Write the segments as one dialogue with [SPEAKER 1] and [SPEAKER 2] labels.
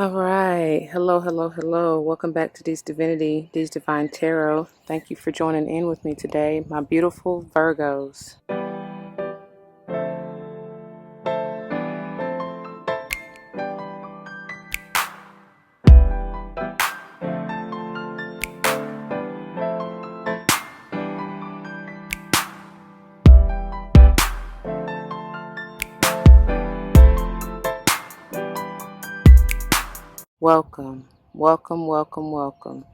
[SPEAKER 1] All right. Hello, hello, hello. Welcome back to Dee's Divinity, Dee's Divine Tarot. Thank you for joining in with me today, my beautiful Virgos. Welcome, welcome, welcome, welcome.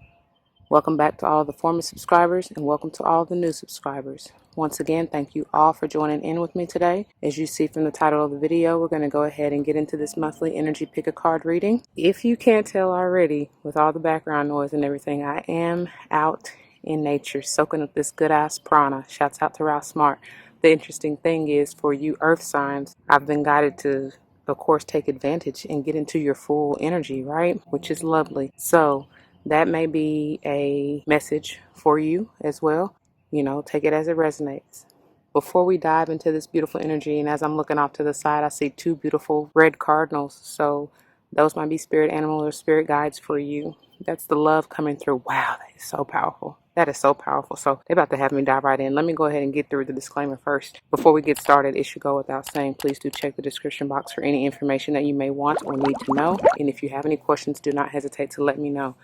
[SPEAKER 1] Welcome back to all the former subscribers and welcome to all the new subscribers. Once again, thank you all for joining in with me today. As you see from the title of the video, we're going to go ahead and get into this monthly energy pick a card reading. If you can't tell already, with all the background noise and everything, I am out in nature, soaking up this good ass prana. Shouts out to Ralph Smart. The interesting thing is, for you earth signs, I've been guided to, of course, take advantage and get into your full energy, right? Which is lovely. So that may be a message for you as well. You know, take it as it resonates. Before we dive into this beautiful energy, and as I'm looking off to the side, I see two beautiful red cardinals. So those might be spirit animals or spirit guides for you. That's the love coming through. Wow, that is so powerful. That is so powerful. So they're about to have me dive right in. Let me go ahead and get through the disclaimer first. Before we get started, it should go without saying, please do check the description box for any information that you may want or need to know. And if you have any questions, do not hesitate to let me know.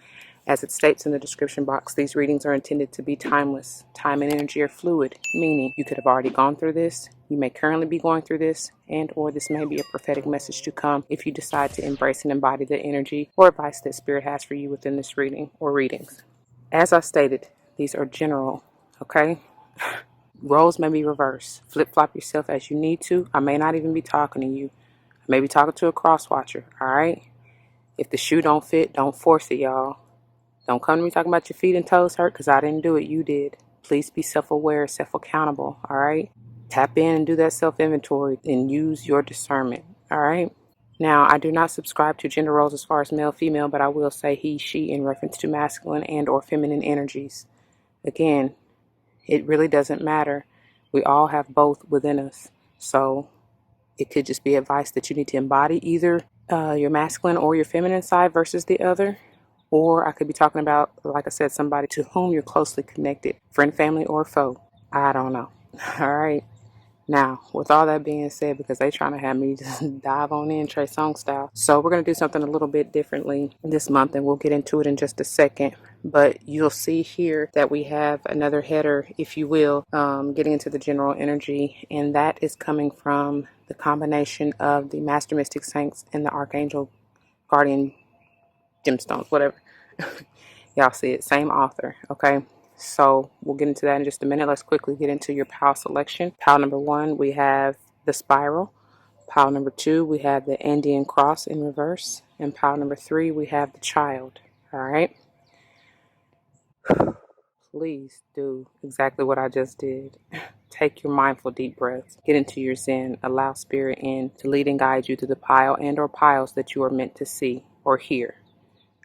[SPEAKER 1] As it states in the description box, these readings are intended to be timeless. Time and energy are fluid, meaning you could have already gone through this, you may currently be going through this, and or this may be a prophetic message to come if you decide to embrace and embody the energy or advice that Spirit has for you within this reading or readings. As I stated, these are general, okay? Roles may be reversed. Flip-flop yourself as you need to. I may not even be talking to you. I may be talking to a cross-watcher, all right? If the shoe don't fit, don't force it, y'all. Don't come to me talking about your feet and toes hurt because I didn't do it. You did. Please be self-aware, self-accountable. All right. Tap in and do that self-inventory and use your discernment. All right. Now, I do not subscribe to gender roles as far as male, female, but I will say he, she in reference to masculine and or feminine energies. Again, it really doesn't matter. We all have both within us. So it could just be advice that you need to embody either your masculine or your feminine side versus the other. Or I could be talking about, like I said, somebody to whom you're closely connected, friend, family, or foe. I don't know. All right. Now, with all that being said, because they trying to have me just dive on in Trey Songz style. So we're going to do something a little bit differently this month, and we'll get into it in just a second. But you'll see here that we have another header, if you will, getting into the general energy. And that is coming from the combination of the Master Mystic Saints and the Archangel Guardian Gemstones, whatever. Y'all see it, same author. Okay, so we'll get into that in just a minute. Let's quickly get into your pile selection. Pile number 1, we have the spiral. Pile number 2, we have the Andean cross in reverse. And pile number 3, we have the child. All right, please do exactly what I just did. Take your mindful deep breaths, get into your zen, allow spirit in to lead and guide you to the pile and or piles that you are meant to see or hear.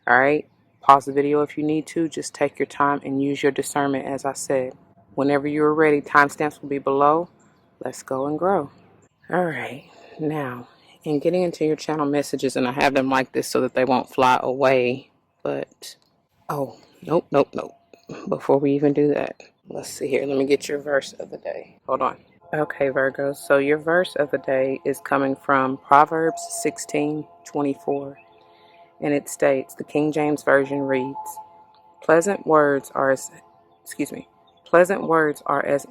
[SPEAKER 1] All right, pause the video if you need to. Just take your time and use your discernment, as I said. Whenever you're ready, timestamps will be below. Let's go and grow. All right, now, in getting into your channel messages, and I have them like this so that they won't fly away, but, oh, nope. Before we even do that, let's see here. Let me get your verse of the day. Hold on. Okay, Virgo, so your verse of the day is coming from Proverbs 16:24. And it states, the King James Version reads, pleasant words are as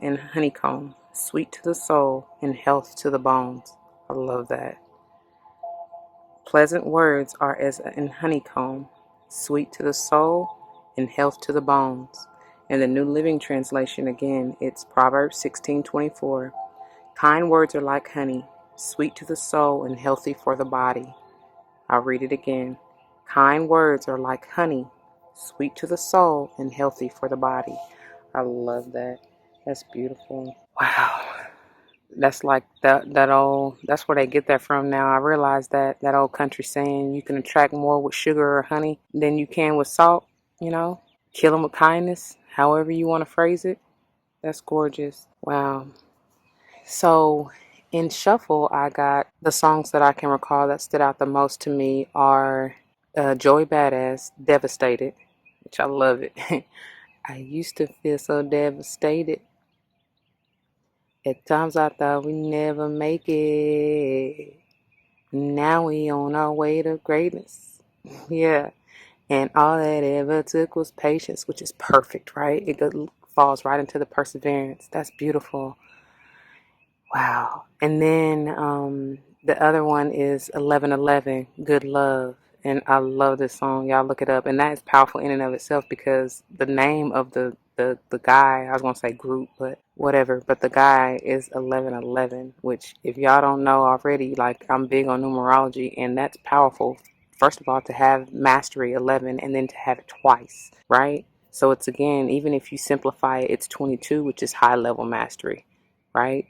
[SPEAKER 1] in honeycomb, sweet to the soul and health to the bones. I love that. Pleasant words are as in honeycomb, sweet to the soul and health to the bones. In the New Living Translation, again, it's Proverbs 16:24. Kind words are like honey, sweet to the soul and healthy for the body. I'll read it again. Kind words are like honey, sweet to the soul and healthy for the body. I love that. That's beautiful. Wow. That's like that old, that's where they get that from now. I realize that old country saying you can attract more with sugar or honey than you can with salt, you know? Kill them with kindness, however you want to phrase it. That's gorgeous. Wow. So in Shuffle, I got the songs that I can recall that stood out the most to me are Joey Badass, Devastated, which I love it. I used to feel so devastated. At times I thought we never make it. Now we on our way to greatness. Yeah. And all that ever took was patience, which is perfect, right? Falls right into the perseverance. That's beautiful. Wow. And then the other one is 1111, Good Love. And I love this song. Y'all look it up. And that is powerful in and of itself because the name of the guy, I was going to say group, but whatever. But the guy is 1111, which if y'all don't know already, like I'm big on numerology and that's powerful. First of all, to have mastery 11 and then to have it twice, right? So it's again, even if you simplify it, it's 22, which is high level mastery, right?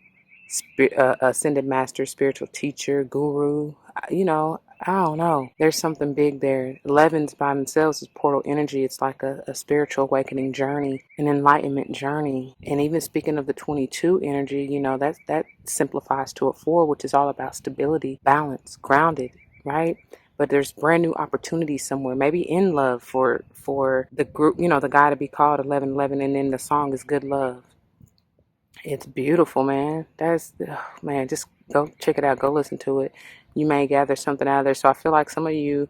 [SPEAKER 1] Ascended master, spiritual teacher, guru, I don't know. There's something big there. 11s by themselves is portal energy. It's like a spiritual awakening journey, an enlightenment journey. And even speaking of the 22 energy, that simplifies to a 4, which is all about stability, balance, grounded, right? But there's brand new opportunities somewhere, maybe in love for the group, the guy to be called 1111, and then the song is Good Love. It's beautiful, man. Man, just go check it out. Go listen to it. You may gather something out of there. So I feel like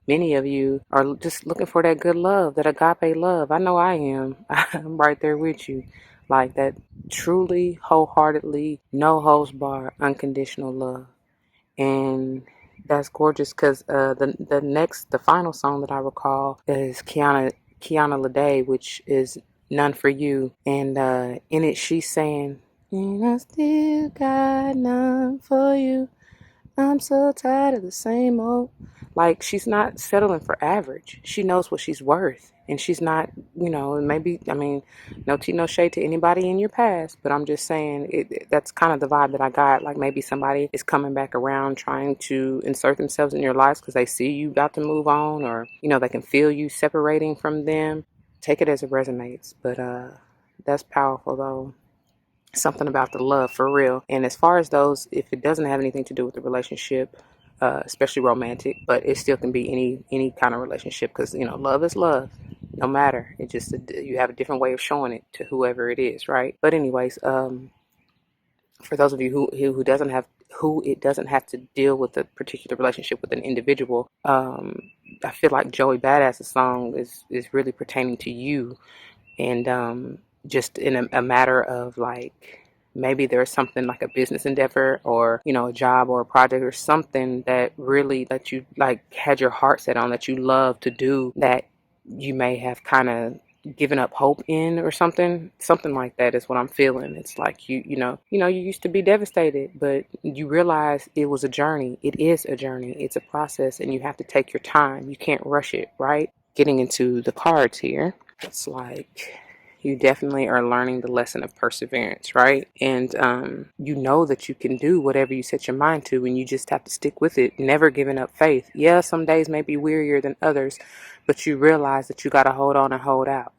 [SPEAKER 1] many of you are just looking for that good love, that agape love. I know I am. I'm right there with you. Like that truly, wholeheartedly, no holds bar, unconditional love. And that's gorgeous because the final song that I recall is Kiana Lede, which is None for You. And in it, she's saying, and I still got none for you. I'm so tired of the same old. Like, she's not settling for average. She knows what she's worth. And she's not, maybe, no tea, no shade to anybody in your past, but I'm just saying that's kind of the vibe that I got. Like, maybe somebody is coming back around trying to insert themselves in your lives because they see you about to move on, or, they can feel you separating from them. Take it as it resonates. But that's powerful, though. Something about the love for real. And as far as those, if it doesn't have anything to do with the relationship, especially romantic, but it still can be any kind of relationship because love is love, no matter. It just you have a different way of showing it to whoever it is, right? But anyways, for those of you who it doesn't have to deal with a particular relationship with an individual, I feel like Joey Badass's song is really pertaining to you. And just in a matter of like, maybe there's something like a business endeavor or, a job or a project or something that you like had your heart set on, that you love to do, that you may have kind of given up hope in or something like that is what I'm feeling. It's like you used to be devastated, but you realize it was a journey. It is a journey. It's a process, and you have to take your time. You can't rush it, right? Getting into the cards here. It's like you definitely are learning the lesson of perseverance, right? And you know that you can do whatever you set your mind to, and you just have to stick with it, never giving up faith. Yeah, some days may be wearier than others, but you realize that you got to hold on and hold out.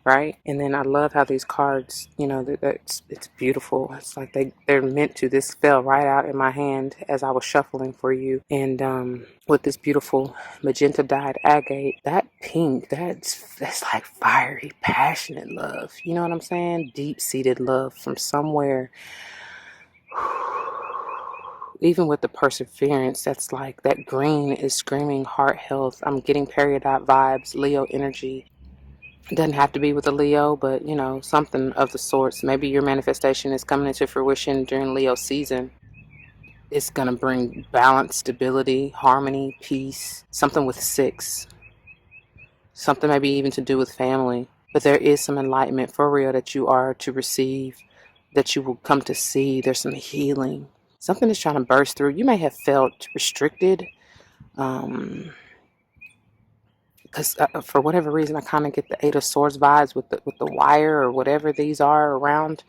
[SPEAKER 1] Right? And then I love how these cards, it's beautiful. It's like they're meant to. This fell right out in my hand as I was shuffling for you. And with this beautiful magenta dyed agate, that pink, that's like fiery, passionate love. You know what I'm saying? Deep-seated love from somewhere. Even with the perseverance, that's like that green is screaming heart health. I'm getting peridot vibes, Leo energy. It doesn't have to be with a Leo, but something of the sorts. Maybe your manifestation is coming into fruition during Leo season. It's going to bring balance, stability, harmony, peace, something with 6. Something maybe even to do with family. But there is some enlightenment for real that you are to receive, that you will come to see. There's some healing. Something is trying to burst through. You may have felt restricted. Because for whatever reason, I kind of get the 8 of Swords vibes with the wire or whatever these are around.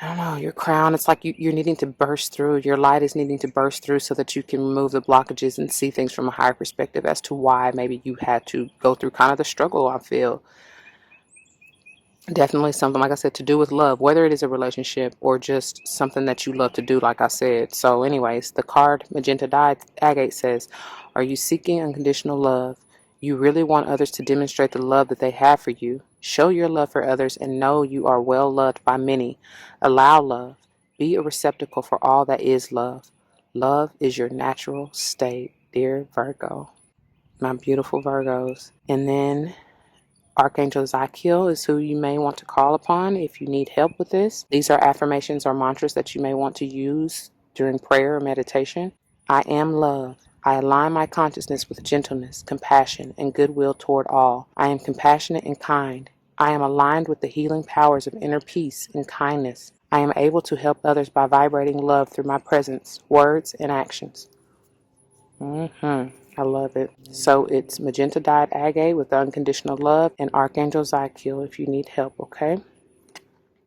[SPEAKER 1] I don't know, your crown. It's like you're needing to burst through. Your light is needing to burst through so that you can remove the blockages and see things from a higher perspective as to why maybe you had to go through kind of the struggle, I feel. Definitely something, like I said, to do with love, whether it is a relationship or just something that you love to do, like I said. So anyways, the card Magenta Dyed Agate says, Are you seeking unconditional love? You really want others to demonstrate the love that they have for you. Show your love for others and know you are well loved by many. Allow love. Be a receptacle for all that is love. Love is your natural state, dear Virgo. My beautiful Virgos. And then Archangel Zachiel is who you may want to call upon if you need help with this. These are affirmations or mantras that you may want to use during prayer or meditation. I am love. I align my consciousness with gentleness, compassion, and goodwill toward all. I am compassionate and kind. I am aligned with the healing powers of inner peace and kindness. I am able to help others by vibrating love through my presence, words, and actions. I love it. So it's magenta dyed agate with unconditional love and Archangel Zachiel if you need help, okay?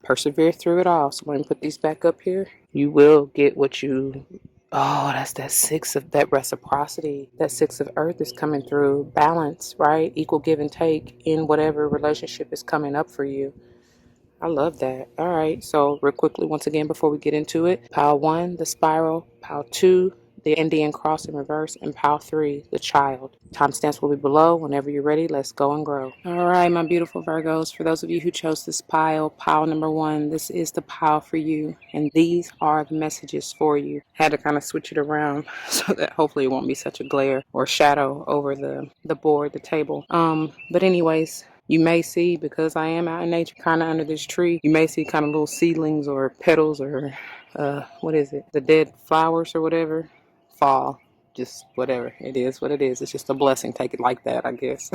[SPEAKER 1] Persevere through it all. So let me put these back up here. You will get what you... Oh, that's that six of that reciprocity. That six of earth is coming through. Balance, right? Equal give and take in whatever relationship is coming up for you. I love that. All right. So real quickly, once again, before we get into it, pile 1, the spiral, pile 2, the Andean cross in reverse, and pile 3, the child. Timestamps will be below. Whenever you're ready, let's go and grow. All right, my beautiful Virgos. For those of you who chose this pile number 1, this is the pile for you. And these are the messages for you. Had to kind of switch it around so that hopefully it won't be such a glare or shadow over the board, the table. But anyways, you may see, because I am out in nature, kind of under this tree, you may see kind of little seedlings or petals or, what is it? The dead flowers or whatever fall. Just whatever. It is what it is. It's just a blessing. Take it like that, I guess.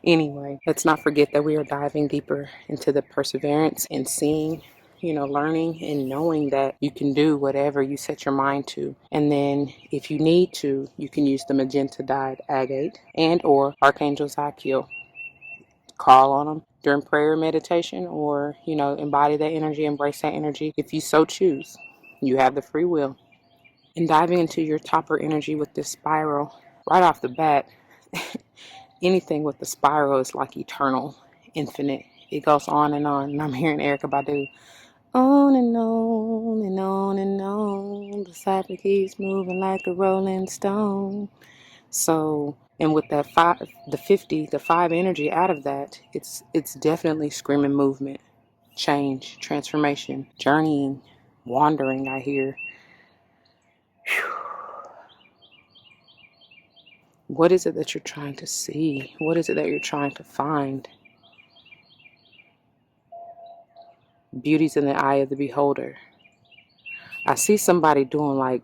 [SPEAKER 1] Anyway, let's not forget that we are diving deeper into the perseverance and seeing, learning and knowing that you can do whatever you set your mind to. And then if you need to, you can use the magenta dyed agate and or Archangel Zachiel. Call on them during prayer meditation or, embody that energy, embrace that energy if you so choose. You have the free will. And diving into your topper energy with this spiral, right off the bat, anything with the spiral is like eternal, infinite. It goes on. And I'm hearing Erykah Badu. On and on and on and on. The cycle keeps moving like a rolling stone. So, and with that 5, the 50, the 5 energy out of that, it's definitely screaming movement, change, transformation, journeying, wandering, I hear. Whew. What is it that you're trying to see? What is it that you're trying to find? Beauty's in the eye of the beholder. I see somebody doing like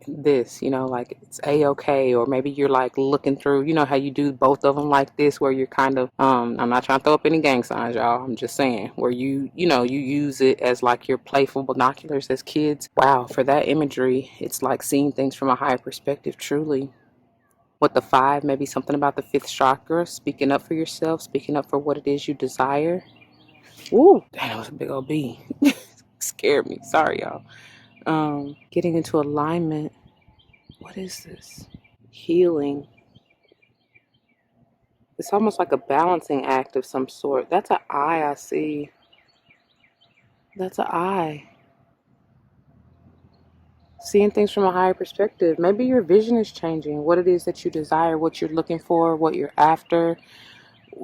[SPEAKER 1] this, like it's a-okay, or maybe you're like looking through, how you do both of them like this, where you're kind of I'm not trying to throw up any gang signs, y'all. I'm just saying, where you use it as like your playful binoculars as kids. Wow, for that imagery, it's like seeing things from a higher perspective, truly. With the 5, maybe something about the 5th chakra, speaking up for yourself, speaking up for what it is you desire. Ooh, that was a big old B. Scared me. Sorry, y'all. Getting into alignment. What is this? Healing. It's almost like a balancing act of some sort. That's an eye I see. That's an eye. Seeing things from a higher perspective. Maybe your vision is changing. What it is that you desire, what you're looking for, what you're after,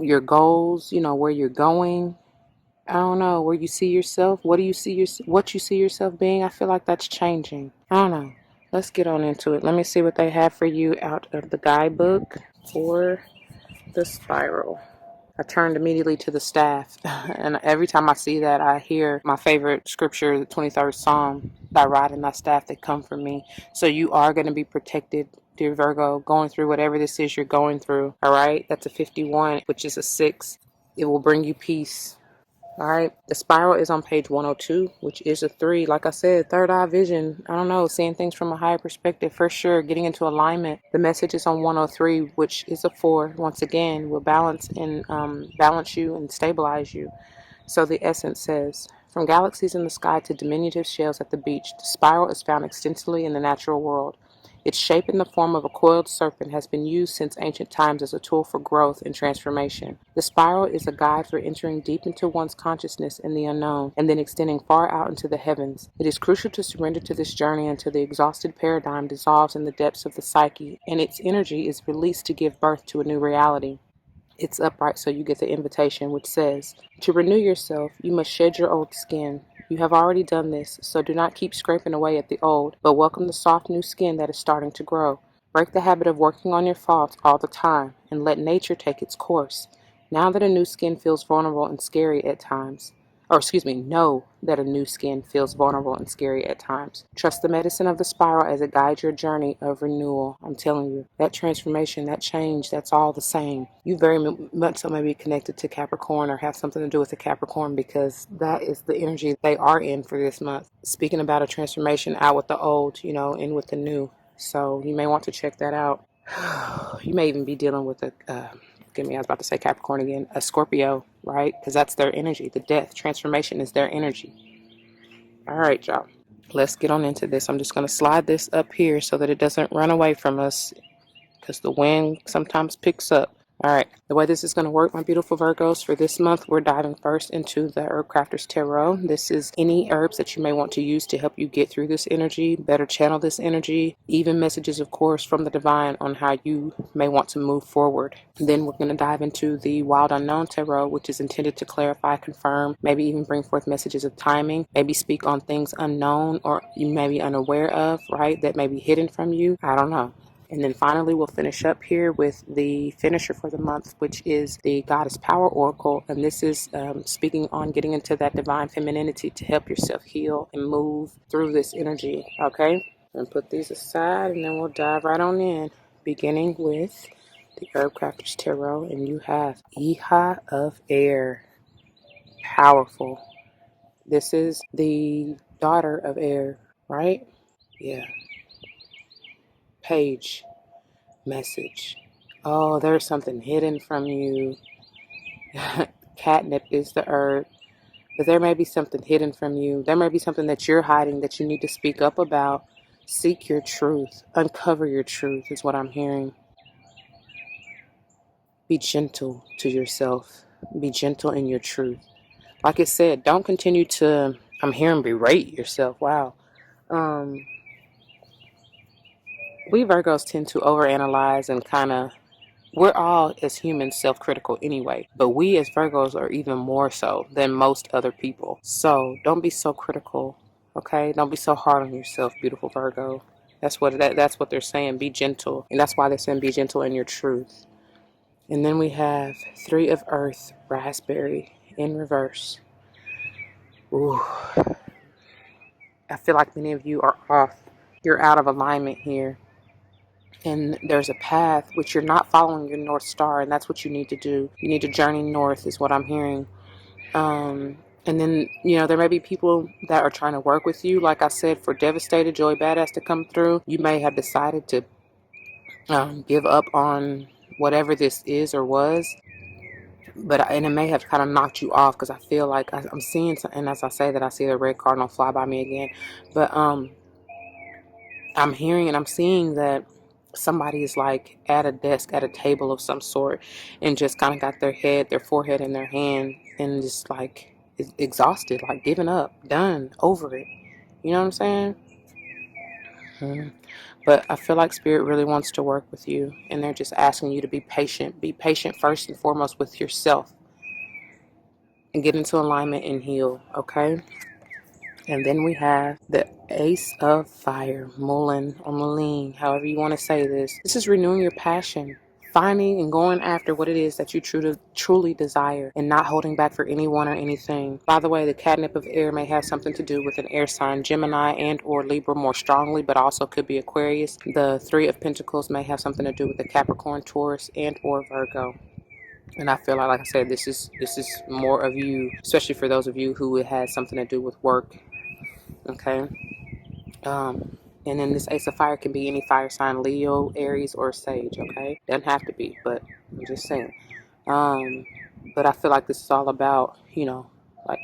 [SPEAKER 1] your goals, where you're going. I don't know, where you see yourself. What you see yourself being. I feel like that's changing. I don't know. Let's get on into it. Let me see what they have for you out of the guidebook for the spiral. I turned immediately to the staff, and every time I see that, I hear my favorite scripture, the 23rd Psalm, thy rod and thy staff, they come from me. So you are going to be protected, dear Virgo, going through whatever this is you're going through. All right, that's a 51, which is a 6. It will bring you peace. All right, the spiral is on page 102, which is a 3. Like I said, third eye vision. I don't know, seeing things from a higher perspective for sure, getting into alignment. The message is on 103, which is a 4. Once again, will balance you and stabilize you. So the essence says, from galaxies in the sky to diminutive shells at the beach, the spiral is found extensively in the natural world. Its shape in the form of a coiled serpent has been used since ancient times as a tool for growth and transformation. The spiral is a guide for entering deep into one's consciousness in the unknown and then extending far out into the heavens. It is crucial to surrender to this journey until the exhausted paradigm dissolves in the depths of the psyche and its energy is released to give birth to a new reality. It's upright, so you get the invitation, which says, to renew yourself, you must shed your old skin. You have already done this, so do not keep scraping away at the old, but welcome the soft new skin that is starting to grow. Break the habit of working on your faults all the time, and let nature take its course. Now that a new skin feels vulnerable and scary at times, know that a new skin feels vulnerable and scary at times. Trust the medicine of the spiral as it guides your journey of renewal. I'm telling you, that transformation, that change, that's all the same. You very much so may be connected to Capricorn or have something to do with the Capricorn because that is the energy they are in for this month. Speaking about a transformation out with the old, in with the new. So you may want to check that out. You may even be dealing with I was about to say Capricorn again, a Scorpio, right? Because that's their energy. The death, transformation is their energy. All right, y'all. Let's get on into this. I'm just going to slide this up here so that it doesn't run away from us because the wind sometimes picks up. All right, the way this is going to work, my beautiful Virgos, for this month, we're diving first into the Herbcrafter's Tarot. This is any herbs that you may want to use to help you get through this energy, better channel this energy, even messages, of course, from the divine on how you may want to move forward. Then we're going to dive into the Wild Unknown Tarot, which is intended to clarify, confirm, maybe even bring forth messages of timing, maybe speak on things unknown or you may be unaware of, right, that may be hidden from you. I don't know. And then finally, we'll finish up here with the finisher for the month, which is the Goddess Power Oracle. And this is speaking on getting into that divine femininity to help yourself heal and move through this energy. Okay? And put these aside, and then we'll dive right on in, beginning with the Herbcrafter's Tarot. And you have Iha of Air. Powerful. This is the daughter of Air, right? Yeah. Page. Message. Oh, there's something hidden from you. Catnip is the herb, but there may be something hidden from you. There may be something that you're hiding that you need to speak up about. Seek your truth. Uncover your truth is what I'm hearing. Be gentle to yourself. Be gentle in your truth. Like I said, don't continue to, I'm hearing berate yourself. Wow. We Virgos tend to overanalyze and we're all as humans self-critical anyway, but we as Virgos are even more so than most other people. So don't be so critical, okay? Don't be so hard on yourself, beautiful Virgo. That's what they're saying. Be gentle, and that's why they're saying be gentle in your truth. And then we have Three of Earth, Raspberry in reverse. Ooh, I feel like many of you are off. You're out of alignment here. And there's a path which you're not following your North Star, and that's what you need to do. You need to journey north is what I'm hearing. And then, there may be people that are trying to work with you. Like I said, for Devastated, Joy Badass to come through, you may have decided to give up on whatever this is or was. And it may have kind of knocked you off because I feel like I'm seeing, and as I say that, I see the red cardinal fly by me again. But I'm hearing and I'm seeing that somebody is like at a desk, at a table of some sort, and just kind of got their forehead in their hand and just like exhausted, like giving up, done, over it. You know what I'm saying? But I feel like Spirit really wants to work with you, and they're just asking you to be patient. Be patient first and foremost with yourself and get into alignment and heal, okay? And then we have the Ace of Fire, Mullen or Mulleen, however you want to say this. This is renewing your passion, finding and going after what it is that you truly desire and not holding back for anyone or anything. By the way, the catnip of air may have something to do with an air sign, Gemini and or Libra more strongly, but also could be Aquarius. The Three of Pentacles may have something to do with the Capricorn, Taurus, and or Virgo. And I feel like I said, this is more of you, especially for those of you who it has something to do with work. Okay. And then this Ace of Fire can be any fire sign, Leo, Aries, or Sage. Okay. Doesn't have to be, but I'm just saying. But I feel like this is all about, like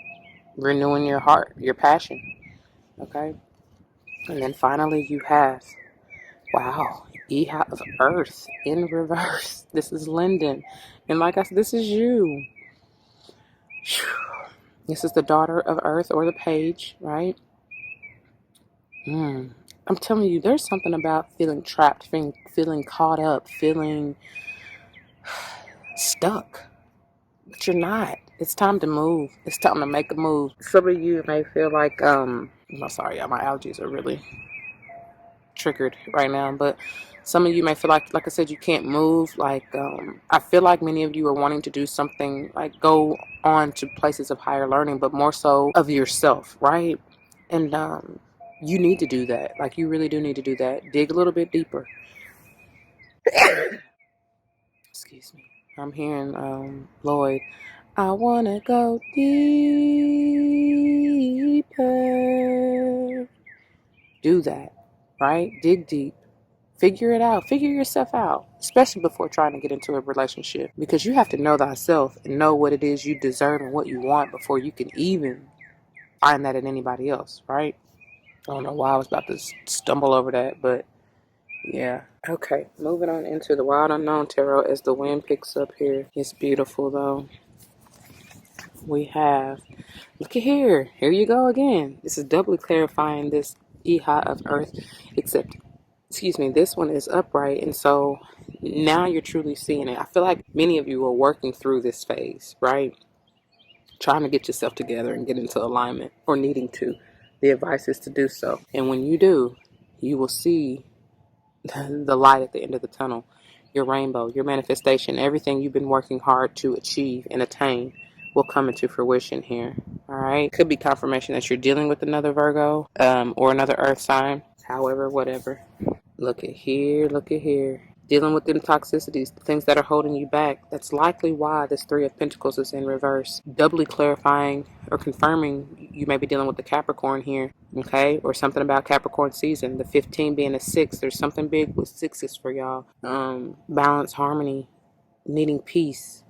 [SPEAKER 1] renewing your heart, your passion. Okay. And then finally you have Wow. Eha of Earth in reverse. This is Linden. And like I said, this is you. This is the daughter of Earth, or the page, right? I'm telling you, there's something about feeling trapped, feeling caught up, feeling stuck. But you're not. It's time to move. It's time to make a move. Some of you may feel like, I'm sorry, y'all, my allergies are really triggered right now, but some of you may feel like I said, you can't move. Like, I feel like many of you are wanting to do something, like go on to places of higher learning, but more so of yourself, right? And you need to do that. Like, you really do need to do that. Dig a little bit deeper. Excuse me. I'm hearing Lloyd. I wanna go deeper. Do that, right? Dig deep. Figure it out. Figure yourself out, especially before trying to get into a relationship, because you have to know thyself and know what it is you deserve and what you want before you can even find that in anybody else, right? I don't know why I was about to stumble over that, but yeah. Okay, moving on into the Wild Unknown Tarot as the wind picks up here. It's beautiful though. We have, look at here. Here you go again. This is doubly clarifying this Iha of Earth, except, excuse me, this one is upright, and so now you're truly seeing it. I feel like many of you are working through this phase, right? Trying to get yourself together and get into alignment, or needing to. The advice is to do so. And when you do, you will see the light at the end of the tunnel, your rainbow, your manifestation, everything you've been working hard to achieve and attain will come into fruition here. All right. Could be confirmation that you're dealing with another Virgo, or another earth sign. However, whatever. Look at here. Look at here. Dealing with them toxicities, the things that are holding you back. That's likely why this Three of Pentacles is in reverse. Doubly clarifying or confirming you may be dealing with the Capricorn here, okay? Or something about Capricorn season. The 15 being a 6. There's something big with 6s for y'all. Balance, harmony, needing peace.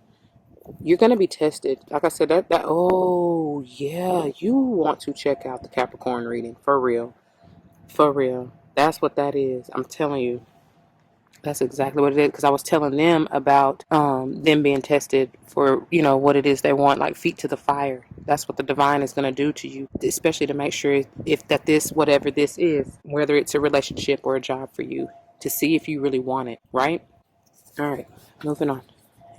[SPEAKER 1] You're going to be tested. Like I said, oh, yeah. You want to check out the Capricorn reading. For real. For real. That's what that is. I'm telling you. That's exactly what it is, because I was telling them about them being tested for, what it is they want, like feet to the fire. That's what the divine is going to do to you, especially to make sure if that this, whatever this is, whether it's a relationship or a job for you, to see if you really want it, right? All right, moving on.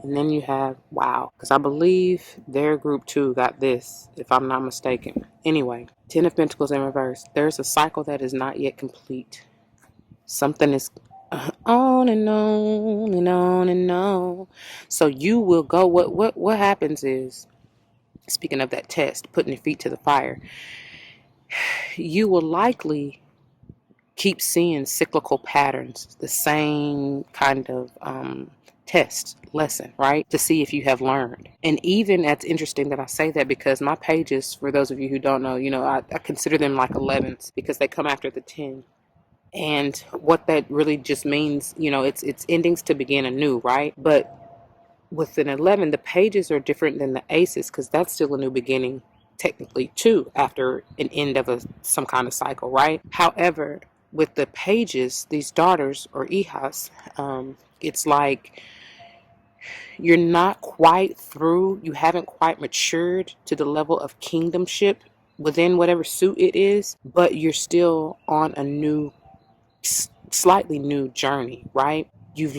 [SPEAKER 1] And then you have, wow, because I believe their group 2 got this, if I'm not mistaken. Anyway, 10 of Pentacles in reverse. There's a cycle that is not yet complete. Something is on and on and on and on. So you will go, what happens is, speaking of that test, putting your feet to the fire, you will likely keep seeing cyclical patterns, the same kind of test lesson, right? To see if you have learned. And even, that's interesting that I say that, because my pages, for those of you who don't know, I consider them like 11s, because they come after the 10. And what that really just means, it's endings to begin anew, right? But with an 11, the pages are different than the aces, because that's still a new beginning, technically, too, after an end of some kind of cycle, right? However, with the pages, these daughters or ihas, it's like you're not quite through, you haven't quite matured to the level of kingdomship within whatever suit it is, but you're still on a slightly new journey, right? You've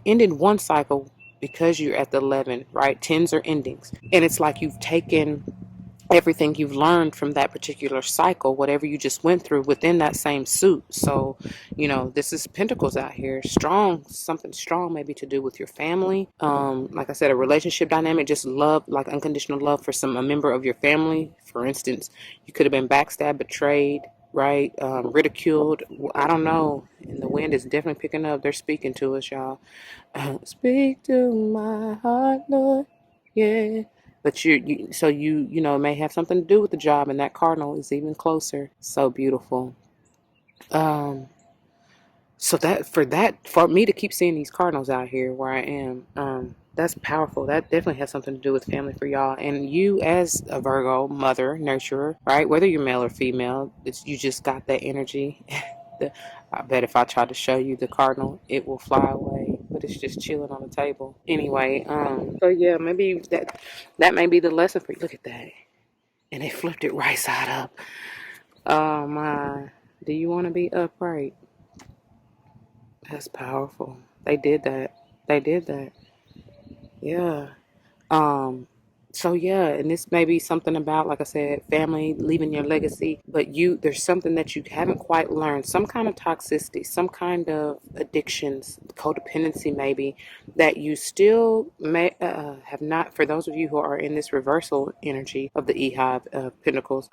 [SPEAKER 1] ended one cycle because you're at the 11, right? 10s are endings. And it's like you've taken everything you've learned from that particular cycle, whatever you just went through, within that same suit. So, this is Pentacles out here. Strong, something strong maybe to do with your family. Like I said, a relationship dynamic, just love, like unconditional love for a member of your family. For instance, you could have been backstabbed, betrayed, right? Ridiculed. I don't know. And the wind is definitely picking up. They're speaking to us, y'all. Speak to my heart, Lord. Yeah. But you may have something to do with the job, and that cardinal is even closer. So beautiful. So for me to keep seeing these cardinals out here where I am, that's powerful. That definitely has something to do with family for y'all. And you, as a Virgo mother, nurturer, right? Whether you're male or female, you just got that energy. I bet if I try to show you the cardinal, it will fly away. But it's just chilling on the table. Anyway, so yeah, maybe that may be the lesson for you. Look at that. And they flipped it right side up. Oh my. Do you want to be upright? That's powerful. They did that. They did that. Yeah. So yeah, and this may be something about, like I said, family, leaving your legacy, but there's something that you haven't quite learned, some kind of toxicity, some kind of addictions, codependency maybe, that you still may have not, for those of you who are in this reversal energy of the Hive of Pentacles,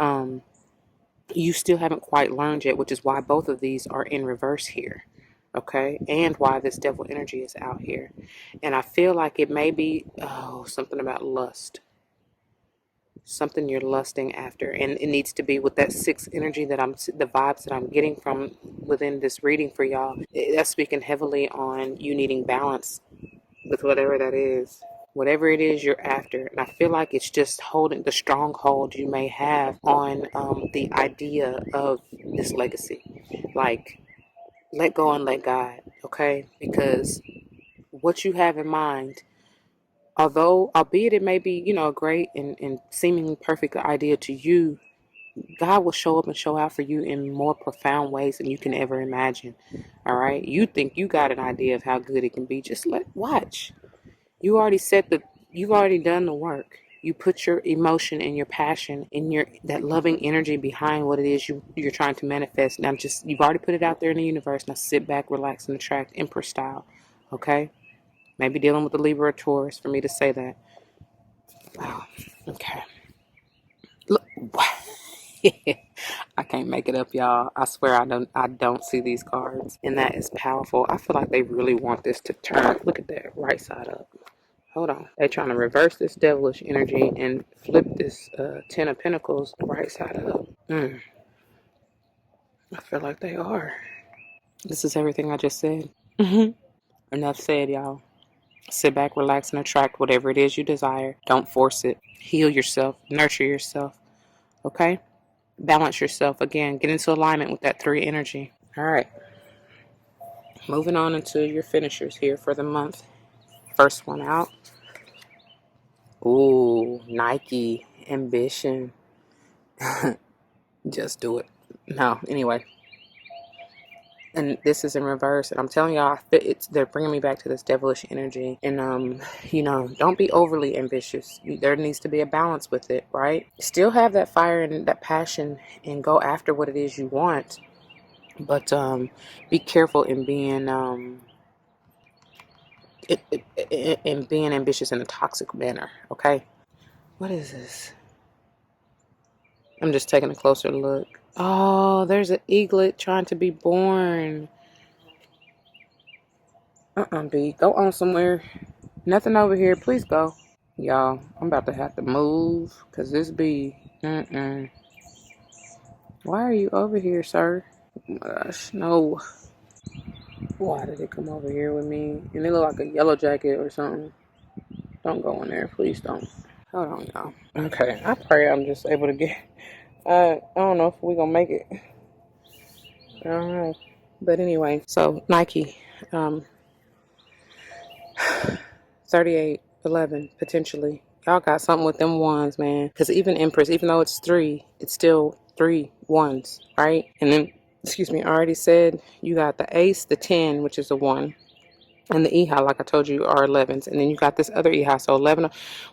[SPEAKER 1] you still haven't quite learned yet, which is why both of these are in reverse here. Okay, and why this devil energy is out here. And I feel like it may be something about lust, something you're lusting after, and it needs to be with that sixth energy that the vibes that I'm getting from within this reading for y'all. That's speaking heavily on you needing balance with whatever that is, whatever it is you're after. And I feel like it's just holding the stronghold you may have on the idea of this legacy. Like, let go and let God, okay? Because what you have in mind, albeit it may be, a great and seemingly perfect idea to you, God will show up and show out for you in more profound ways than you can ever imagine. All right? You think you got an idea of how good it can be. Just watch. You've already done the work. You put your emotion and your passion and that loving energy behind what it is you're trying to manifest. Now you've already put it out there in the universe. Now sit back, relax, and attract Emperor style. Okay? Maybe dealing with the Libra or Taurus for me to say that. Wow. Okay. Look. I can't make it up, y'all. I swear I don't see these cards. And that is powerful. I feel like they really want this to turn. Look at that. Right side up. Hold on. They're trying to reverse this devilish energy and flip this Ten of Pentacles right side up. I feel like they are. This is everything I just said. Enough said, y'all. Sit back, relax, and attract whatever it is you desire. Don't force it. Heal yourself. Nurture yourself. Okay? Balance yourself. Again, get into alignment with that 3 energy. All right. Moving on into your finishers here for the month. First one out. Ooh, Nike. Ambition. Just do it. No, anyway. And this is in reverse. And I'm telling y'all, they're bringing me back to this devilish energy. And, don't be overly ambitious. There needs to be a balance with it, right? Still have that fire and that passion and go after what it is you want. But be careful in being ambitious in a toxic manner, okay? What is this? I'm just taking a closer look. Oh, there's an eaglet trying to be born. B. Go on somewhere. Nothing over here. Please go. Y'all, I'm about to have to move because this bee. Why are you over here, sir? Oh my gosh, no. Why did it come over here with me? And it look like a yellow jacket or something. Don't go in there. Please don't. Hold on, y'all. Okay, I pray I'm just able to get... I don't know if we're going to make it. I don't know. But anyway, so Nike, 3811 potentially. Y'all got something with them ones, man. Because even Empress, even though it's 3, it's still 3 ones, right? And then, excuse me, I already said you got the ace, the 10, which is a 1. And the EHA, like I told you, are 11s. And then you got this other EHA, so 11.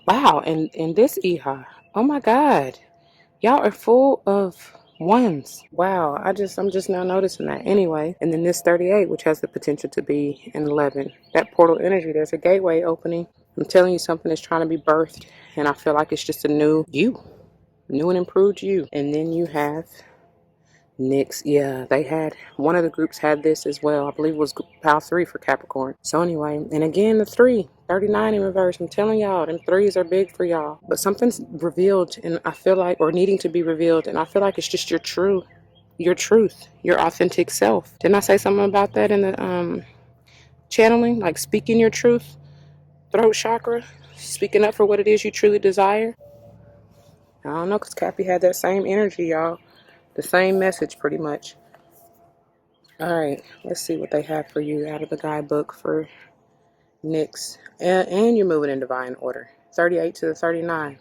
[SPEAKER 1] Wow, and this EHA, oh my God. Y'all are full of 1s. Wow, I'm just now noticing that. Anyway, and then this 38, which has the potential to be an 11. That portal energy, there's a gateway opening. I'm telling you, something is trying to be birthed. And I feel like it's just a new and improved you. And then you have Nyx. Yeah, one of the groups had this as well. I believe it was Pile 3 for Capricorn. So anyway, and again, the 39 in reverse. I'm telling y'all, them 3s are big for y'all. But something's revealed, and I feel like, or needing to be revealed, and I feel like it's just your truth, your authentic self. Didn't I say something about that in the channeling? Like speaking your truth, throat chakra, speaking up for what it is you truly desire. I don't know, because Cappy had that same energy, y'all. The same message, pretty much. All right, let's see what they have for you out of the guidebook for Nyx. And you're moving in divine order. 38 to the 39.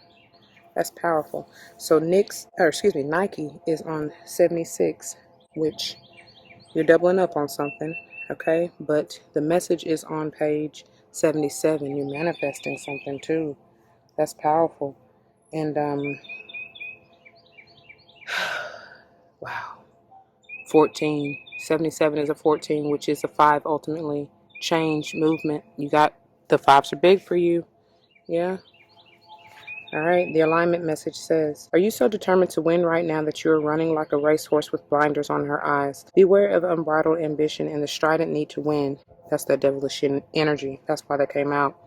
[SPEAKER 1] That's powerful. So Nike is on 76, which you're doubling up on something, okay? But the message is on page 77. You're manifesting something too. That's powerful. And wow. 14. 77 is a 14, which is a 5 ultimately. Change, movement. You got the 5s are big for you. Yeah. All right, the alignment message says, are you so determined to win right now that you are running like a racehorse with blinders on her eyes? Beware of unbridled ambition and the strident need to win. That's the devilish energy. That's why that came out.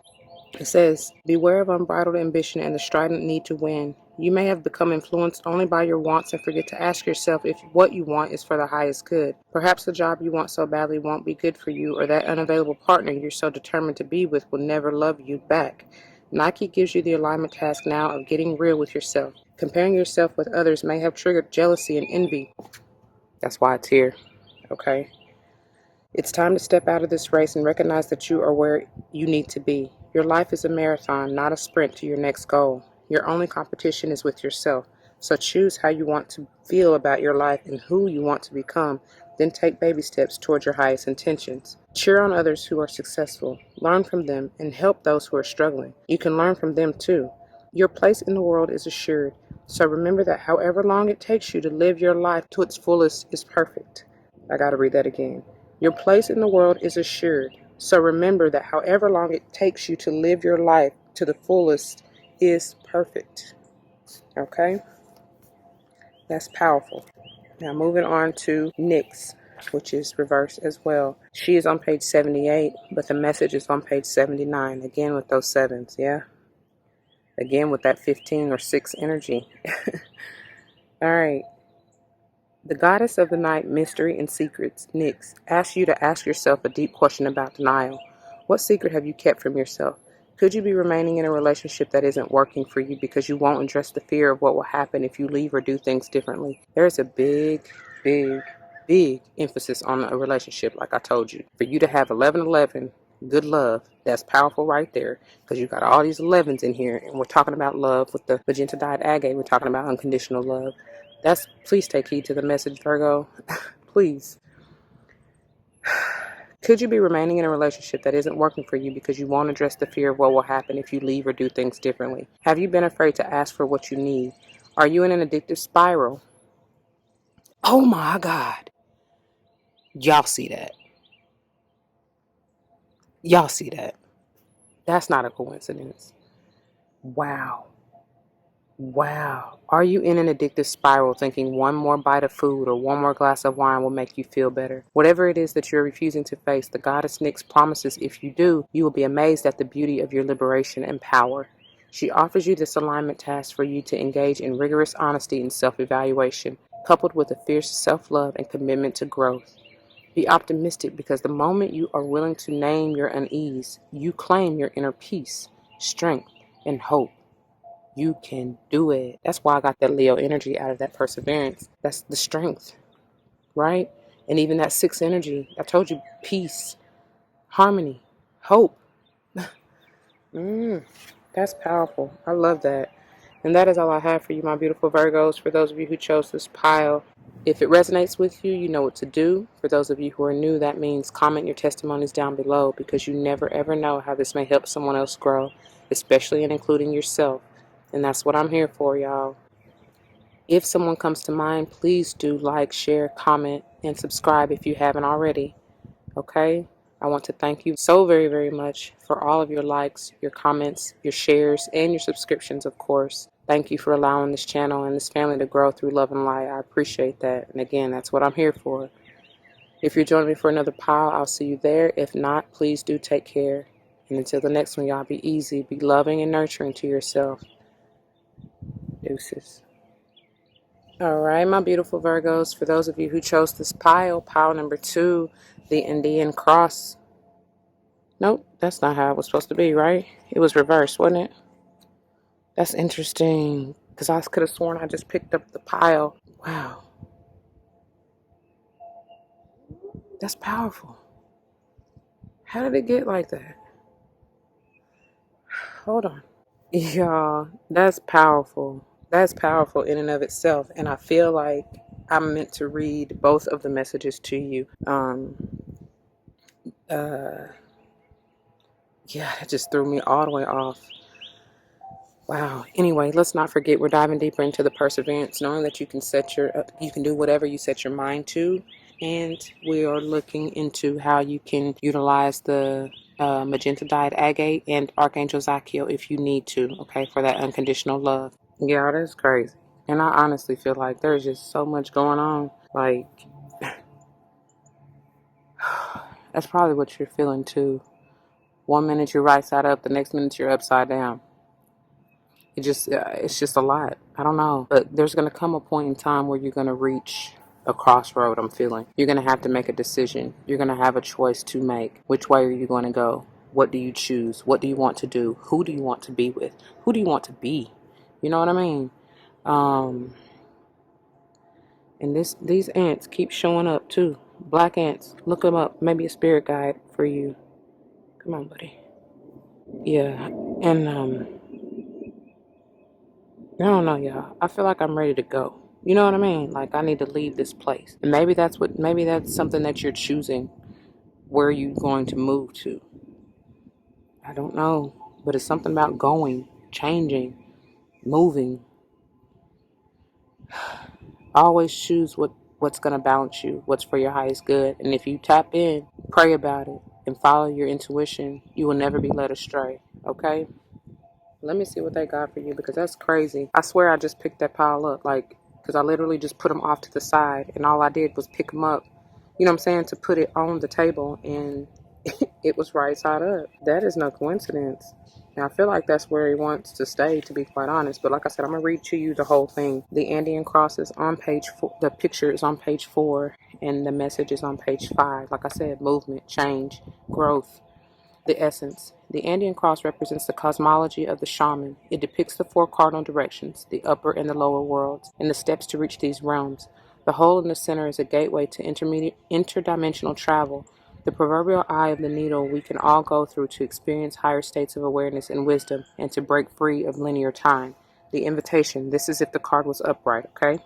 [SPEAKER 1] It says, beware of unbridled ambition and the strident need to win. You may have become influenced only by your wants and forget to ask yourself if what you want is for the highest good. Perhaps the job you want so badly won't be good for you, or that unavailable partner you're so determined to be with will never love you back. Nike gives you the alignment task now of getting real with yourself. Comparing yourself with others may have triggered jealousy and envy. That's why it's here, okay? It's time to step out of this race and recognize that you are where you need to be. Your life is a marathon, not a sprint to your next goal. Your only competition is with yourself. So choose how you want to feel about your life and who you want to become. Then take baby steps towards your highest intentions. Cheer on others who are successful. Learn from them and help those who are struggling. You can learn from them too. Your place in the world is assured. So remember that however long it takes you to live your life to its fullest is perfect. I gotta read that again. Your place in the world is assured. So remember that however long it takes you to live your life to the fullest is perfect. Okay? That's powerful. Now moving on to Nyx, which is reversed as well. She is on page 78, but the message is on page 79. Again with those 7s, yeah? Again with that 15 or 6 energy. All right. The goddess of the night, mystery and secrets, Nyx, asks you to ask yourself a deep question about denial. What secret have you kept from yourself? Could you be remaining in a relationship that isn't working for you because you won't address the fear of what will happen if you leave or do things differently? There's a big, big, big emphasis on a relationship, like I told you. For you to have 1111, good love, that's powerful right there, because you got all these 11s in here, and we're talking about love with the magenta dyed agate. We're talking about unconditional love. Please take heed to the message, Virgo. Please. Could you be remaining in a relationship that isn't working for you because you won't address the fear of what will happen if you leave or do things differently? Have you been afraid to ask for what you need? Are you in an addictive spiral? Oh my God. Y'all see that. Y'all see that. That's not a coincidence. Wow. Wow. Are you in an addictive spiral thinking one more bite of food or one more glass of wine will make you feel better? Whatever it is that you're refusing to face, the goddess Nyx promises if you do, you will be amazed at the beauty of your liberation and power. She offers you this alignment task for you to engage in rigorous honesty and self-evaluation, coupled with a fierce self-love and commitment to growth. Be optimistic because the moment you are willing to name your unease, you claim your inner peace, strength, and hope. You can do it. That's why I got that Leo energy out of that perseverance. That's the strength, right? And even that 6 energy. I told you, peace, harmony, hope. That's powerful. I love that. And that is all I have for you, my beautiful Virgos. For those of you who chose this pile, if it resonates with you, you know what to do. For those of you who are new, that means comment your testimonies down below, because you never ever know how this may help someone else grow, especially and including yourself. And that's what I'm here for, y'all. If someone comes to mind, please do like, share, comment, and subscribe if you haven't already. Okay? I want to thank you so very, very much for all of your likes, your comments, your shares, and your subscriptions, of course. Thank you for allowing this channel and this family to grow through love and light. I appreciate that. And again, that's what I'm here for. If you're joining me for another pile, I'll see you there. If not, please do take care. And until the next one, y'all, be easy, be loving and nurturing to yourself. Deuces. All right, my beautiful Virgos, for those of you who chose this pile number 2, the Andean cross. Nope, that's not how it was supposed to be, right? It was reversed, wasn't it? That's interesting, because I could have sworn I just picked up the pile. Wow. That's powerful. How did it get like that? Hold on. Y'all, that's powerful. That's powerful in and of itself. And I feel like I'm meant to read both of the messages to you. Uh, yeah, that just threw me all the way off. Wow. Anyway, let's not forget we're diving deeper into the perseverance, knowing that you can do whatever you set your mind to, and we are looking into how you can utilize the magenta dyed agate and Archangel Zakiel if you need to. Okay, for that unconditional love. Yeah, that's crazy. And I honestly feel like there's just so much going on. Like that's probably what you're feeling too. One minute you're right side up, the next minute you're upside down. It's just a lot. I don't know, but there's gonna come a point in time where you're gonna reach a crossroad. I'm feeling you're gonna have to make a decision. You're gonna have a choice to make. Which way are you going to go? What do you choose? What do you want to do? Who do you want to be with? Who do you want to be? You know what I mean? Um, and these ants keep showing up too. Black ants. Look them up. Maybe a spirit guide for you. Come on, buddy. Yeah, and I don't know, y'all. I feel like I'm ready to go. You know what I mean? Like I need to leave this place. And maybe that's something that you're choosing. Where are you going to move to? I don't know. But it's something about going, changing, moving. Always choose what's gonna balance you, what's for your highest good. And if you tap in, pray about it, and follow your intuition, you will never be led astray. Okay? Let me see what they got for you because that's crazy. I swear I just picked that pile up, like, because I literally just put them off to the side and all I did was pick them up, you know what I'm saying, to put it on the table and it was right side up. That is no coincidence. And I feel like that's where he wants to stay, to be quite honest. But like I said, I'm going to read to you the whole thing. The Andean cross is on page 4. The picture is on page 4 and the message is on page 5. Like I said, movement, change, growth. The essence. The Andean cross represents the cosmology of the shaman. It depicts the four cardinal directions, the upper and the lower worlds, and the steps to reach these realms. The hole in the center is a gateway to interdimensional travel, the proverbial eye of the needle we can all go through to experience higher states of awareness and wisdom and to break free of linear time. The invitation. This is if the card was upright, okay?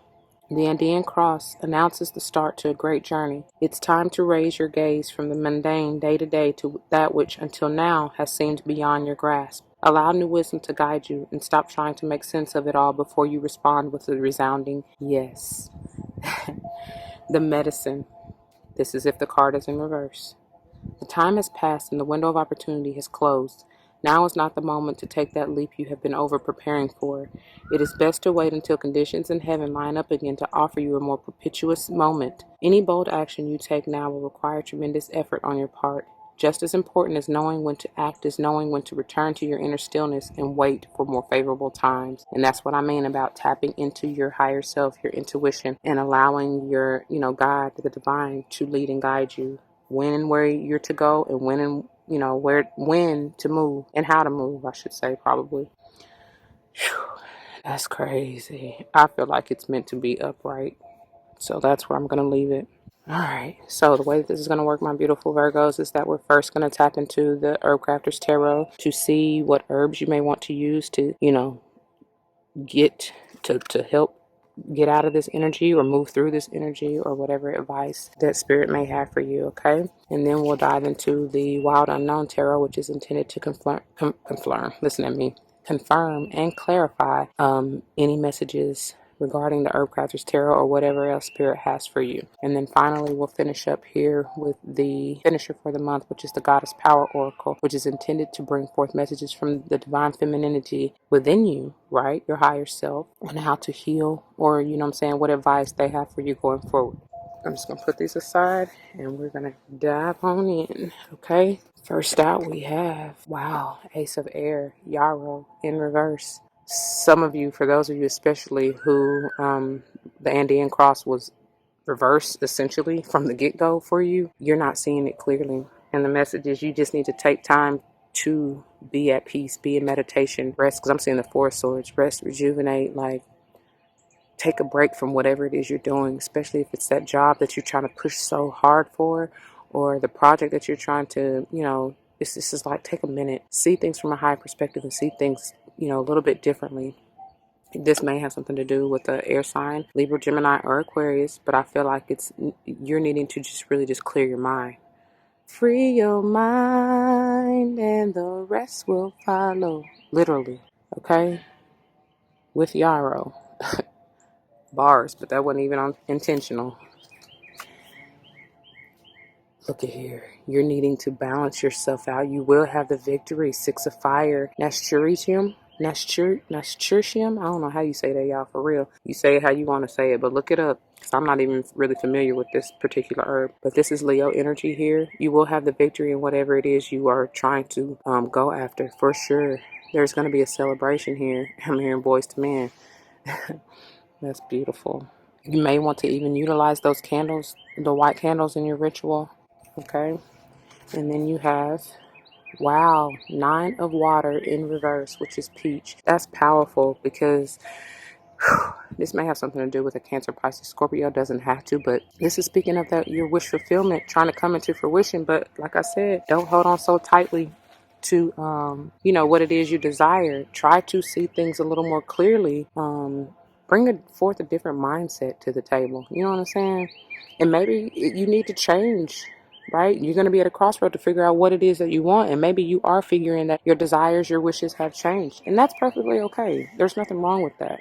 [SPEAKER 1] The Andean cross announces the start to a great journey. It's time to raise your gaze from the mundane day to day to that which until now has seemed beyond your grasp. Allow new wisdom to guide you and stop trying to make sense of it all before you respond with a resounding yes. The medicine. This is if the card is in reverse. The time has passed and the window of opportunity has closed. Now is not the moment to take that leap you have been over preparing for. It is best to wait until conditions in heaven line up again to offer you a more propitious moment. Any bold action you take now will require tremendous effort on your part. Just as important as knowing when to act is knowing when to return to your inner stillness and wait for more favorable times. And that's what I mean about tapping into your higher self, your intuition, and allowing your, God, the divine, to lead and guide you. When and where you're to go, and when to move and how to move, I should say, probably. Whew, that's crazy. I feel like it's meant to be upright. So that's where I'm going to leave it. All right. So the way that this is going to work, my beautiful Virgos, is that we're first going to tap into the Herbcrafter's Tarot to see what herbs you may want to use to, get to help get out of this energy or move through this energy or whatever advice that spirit may have for you, okay? And then we'll dive into the Wild Unknown Tarot, which is intended to confirm and clarify any messages regarding the Herbcrafter's Tarot or whatever else spirit has for you. And then finally we'll finish up here with the finisher for the month, which is the Goddess Power Oracle, which is intended to bring forth messages from the divine femininity within you, right? Your higher self, on how to heal, or what advice they have for you going forward. I'm just gonna put these aside and we're gonna dive on in, okay? First out we have, wow, Ace of Air, Yarrow in reverse. Some of you, for those of you especially who the Andean cross was reversed essentially from the get-go for you, you're not seeing it clearly. And the message is you just need to take time to be at peace, be in meditation, rest, because I'm seeing the Four of Swords, rest, rejuvenate, like take a break from whatever it is you're doing, especially if it's that job that you're trying to push so hard for, or the project that you're trying to, this is like, take a minute, see things from a higher perspective and see things, a little bit differently. This may have something to do with the air sign, Libra, Gemini, or Aquarius, but I feel like you're needing to just really just clear your mind. Free your mind and the rest will follow. Literally, okay? With Yarrow. Bars, but that wasn't even intentional. Look at here. You're needing to balance yourself out. You will have the victory. 6 of Fire. Nasturtium. Nasturtium. I don't know how you say that, y'all, for real. You say it how you want to say it, but look it up. Because I'm not even really familiar with this particular herb. But this is Leo energy here. You will have the victory in whatever it is you are trying to go after, for sure. There's going to be a celebration here. I'm hearing boys to men. That's beautiful. You may want to even utilize those candles, the white candles in your ritual. Okay. And then you have, wow, 9 of water in reverse, which is peach. That's powerful because this may have something to do with a Cancer, Pisces, Scorpio. Doesn't have to, but this is speaking of that your wish fulfillment trying to come into fruition. But like I said, don't hold on so tightly to what it is you desire. Try to see things a little more clearly. Bring forth a different mindset to the table. You know what I'm saying? And maybe you need to change. Right? You're going to be at a crossroad to figure out what it is that you want. And maybe you are figuring that your desires, your wishes have changed. And that's perfectly okay. There's nothing wrong with that.